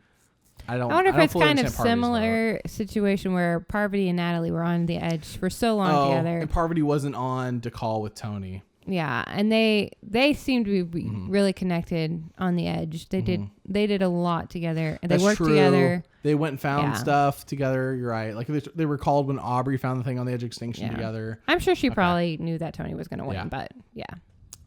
I wonder if it's kind of similar situation where Parvati and Natalie were on the edge for so long together. And Parvati wasn't on to call with Tony. Yeah, and they seemed to be really connected on the edge. They did a lot together. They worked together. They went and found stuff together. You're right. Like they were called when Aubrey found the thing on the edge of extinction together. I'm sure she probably knew that Tony was going to win, but yeah.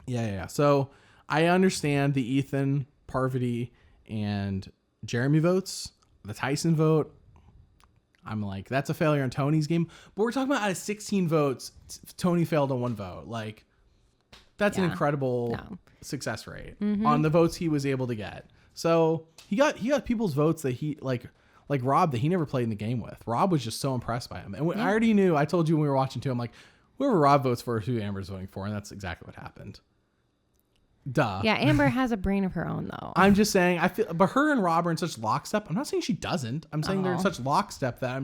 Yeah. So I understand the Ethan, Parvati, and Jeremy votes. The Tyson vote, I'm like, that's a failure on Tony's game. But we're talking about out of 16 votes, Tony failed on 1 vote. Like, that's an incredible success rate on the votes he was able to get. So he got people's votes that he like Rob that he never played in the game with. Rob was just so impressed by him. And I already knew, I told you when we were watching too, I'm like, whoever Rob votes for is who Amber's voting for. And that's exactly what happened. Duh. Yeah, Amber has a brain of her own, though. I'm just saying, but her and Rob are in such lockstep. I'm not saying she doesn't. I'm saying they're in such lockstep that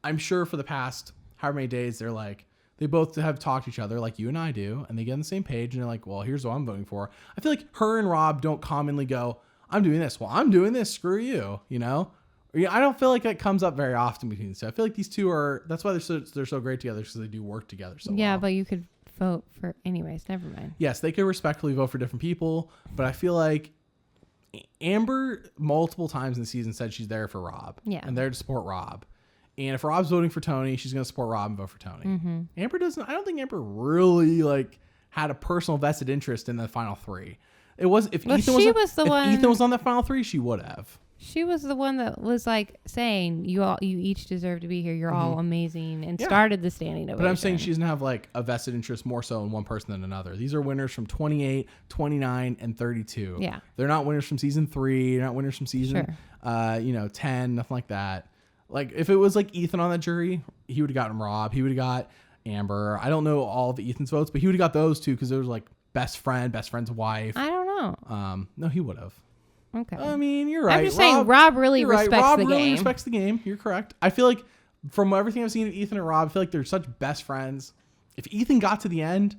I'm sure for the past however many days, they're like, they both have talked to each other like you and I do, and they get on the same page, and they're like, well, here's what I'm voting for. I feel like her and Rob don't commonly go, I'm doing this. Well, I'm doing this. Screw you, you know? I don't feel like that comes up very often between the two. I feel like these two are, that's why they're so great together, because they do work together so well. Yeah, but you could vote for, anyways, never mind. Yes, they could respectfully vote for different people, but I feel like Amber multiple times in the season said she's there for Rob. Yeah. And there to support Rob. And if Rob's voting for Tony, she's going to support Rob and vote for Tony. Mm-hmm. Amber doesn't, I don't think Amber really like had a personal vested interest in the final three. It was, if Ethan was on that final three, she would have. She was the one that was like saying, you each deserve to be here. You're all amazing, and started the standing ovation. But I'm saying she doesn't have like a vested interest more so in one person than another. These are winners from 28, 29, and 32. Yeah. They're not winners from season 3. They're not winners from season, 10, nothing like that. Like if it was like Ethan on that jury, he would have gotten Rob. He would have got Amber. I don't know all of Ethan's votes, but he would have got those two because there was like best friend's wife. I don't know. No, he would have. Okay. I mean, you're right. I'm just saying Rob really respects Rob the game. really respects the game. You're correct. I feel like from everything I've seen of Ethan and Rob, I feel like they're such best friends. If Ethan got to the end,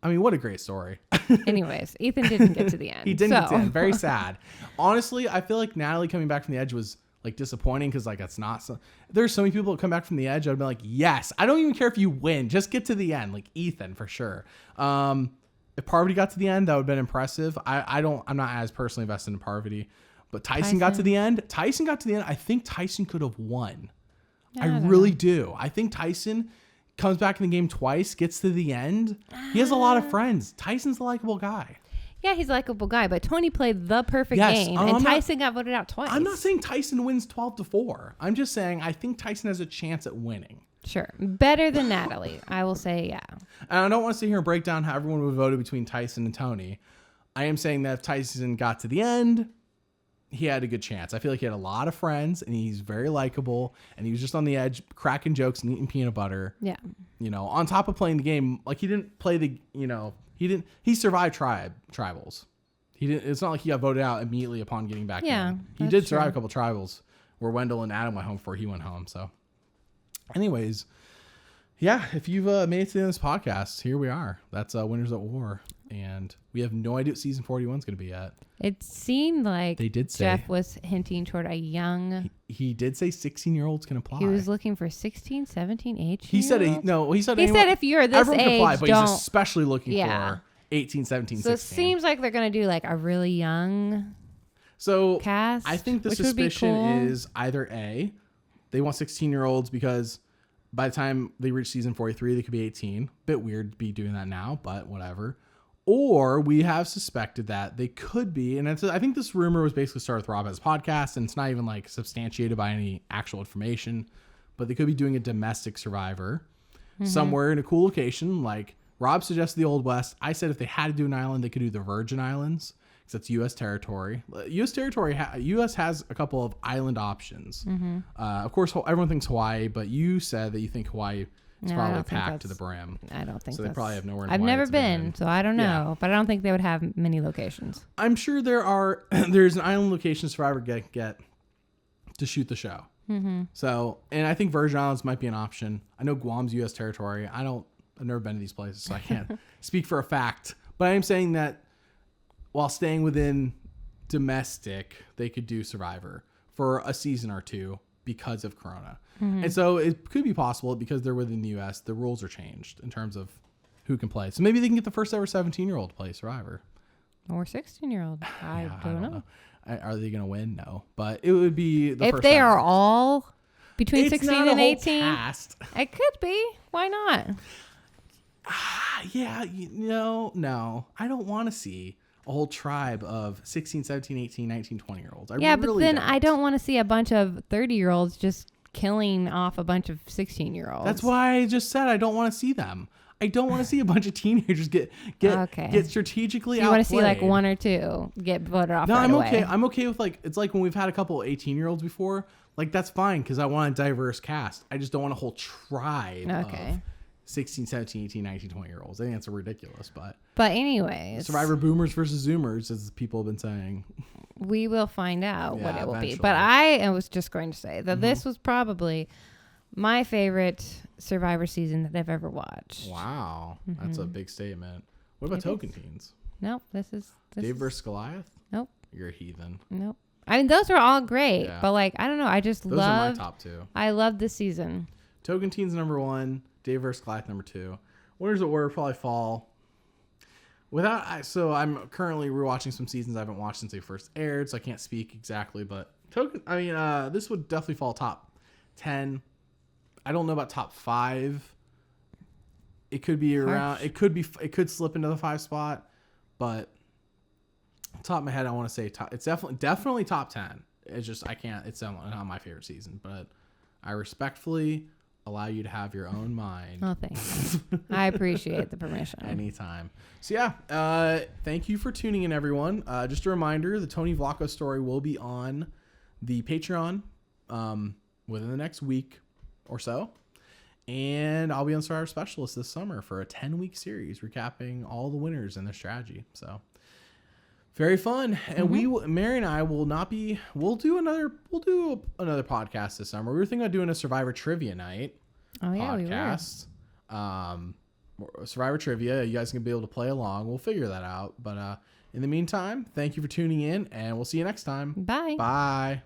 I mean, what a great story. Anyways, Ethan didn't get to the end. He didn't get to the end. Very sad. Honestly, I feel like Natalie coming back from the edge was like disappointing because like it's not so. There's so many people that come back from the edge. I'd be like, yes, I don't even care if you win, just get to the end. Like Ethan for sure. If Parvati got to the end, that would have been impressive. I'm not as personally invested in Parvati, but Tyson got to the end. I think Tyson could have won. I really do. I think Tyson comes back in the game twice, gets to the end. He has a lot of friends. Tyson's a likable guy. Yeah, he's a likable guy, but Tony played the perfect game, and Tyson got voted out twice. I'm not saying Tyson wins 12-4. I'm just saying I think Tyson has a chance at winning. Sure. Better than Natalie. I will say, yeah. And I don't want to sit here and break down how everyone would vote between Tyson and Tony. I am saying that if Tyson got to the end, he had a good chance. I feel like he had a lot of friends, and he's very likable, and he was just on the edge, cracking jokes and eating peanut butter. Yeah. You know, on top of playing the game, like he didn't play he survived tribals. It's not like he got voted out immediately upon getting back in. He did survive a couple tribals where Wendell and Adam went home before he went home, so. Anyways, yeah, if you've made it to the end of this podcast, here we are. That's Winners at War. And we have no idea what season 41 is going to be yet. It seemed like they did say, Jeff was hinting toward a young... He did say 16-year-olds can apply. He was looking for 16, 17, 18 He said if you're this everyone age, can apply, but he's especially looking for 18, 17, 16. So it seems like they're going to do like a really young cast. I think the suspicion is either A, they want 16-year-olds because by the time they reach season 43, they could be 18. Bit weird to be doing that now, but whatever. Or we have suspected that they could be, and I think this rumor was basically started with Rob's podcast, and it's not even like substantiated by any actual information, but they could be doing a domestic Survivor somewhere in a cool location. Like Rob suggested the Old West. I said if they had to do an island, they could do the Virgin Islands. That's U.S. territory. U.S. has a couple of island options. Of course, everyone thinks Hawaii, but you said that you think Hawaii is probably packed to the brim. I don't think so. They probably have nowhere in I've Hawaii never been, so I don't know. But I don't think they would have many locations. I'm sure there's an island location Survivor get to shoot the show. So, and I think Virgin Islands might be an option. I know Guam's U.S. territory. I've never been to these places, so I can't speak for a fact. But I am saying that while staying within domestic, they could do Survivor for a season or two because of Corona. And so it could be possible because they're within the U.S., the rules are changed in terms of who can play. So maybe they can get the first ever 17-year-old to play Survivor. Or 16-year-old. I don't know. Are they going to win? No. But it would be the if first they time. are all between It's 16 not a and whole 18. cast. It could be. Why not? Yeah, no. I don't want to see a whole tribe of 16, 17, 18, 19, 20-year-olds. But then I don't want to see a bunch of 30-year-olds just killing off a bunch of 16-year-olds. That's why I just said I don't want to see them. I don't want to see a bunch of teenagers get strategically so you want to see like one or two get voted off. No, right I'm away. okay. I'm okay with like, it's like when we've had a couple 18-year-olds before. Like, that's fine because I want a diverse cast. I just don't want a whole tribe of 16, 17, 18, 19, 20-year-olds. I think that's ridiculous. But anyways. Survivor boomers versus zoomers, as people have been saying. We will find out what it will eventually. be. But I was just going to say that this was probably my favorite Survivor season that I've ever watched. Wow. That's a big statement. What about Token Teens? Nope. Dave versus Goliath? Nope. You're a heathen. Nope. I mean, those were all great, but like, I don't know. I just those are my top two. I love this season. Token Teens number 1, Dave versus Goliath number 2. Winners of Order probably fall. So I'm currently rewatching some seasons I haven't watched since they first aired, so I can't speak exactly. But this would definitely fall top 10. I don't know about top 5. It could be around. It could slip into the 5 spot, but top of my head, I want to say top. It's definitely top 10. It's just I can't. It's not my favorite season, but I respectfully allow you to have your own mind. Oh, thanks. I appreciate the permission. Anytime. So yeah, thank you for tuning in, everyone. Just a reminder, the Tony Vlachos story will be on the Patreon within the next week or so. And I'll be on Survivor Specialist this summer for a 10-week series recapping all the winners and their strategy. So very fun. And Mary and I will do another podcast this summer. We were thinking about doing a Survivor Trivia night podcast. Survivor Trivia. You guys can be able to play along. We'll figure that out. But in the meantime, thank you for tuning in, and we'll see you next time. Bye. Bye.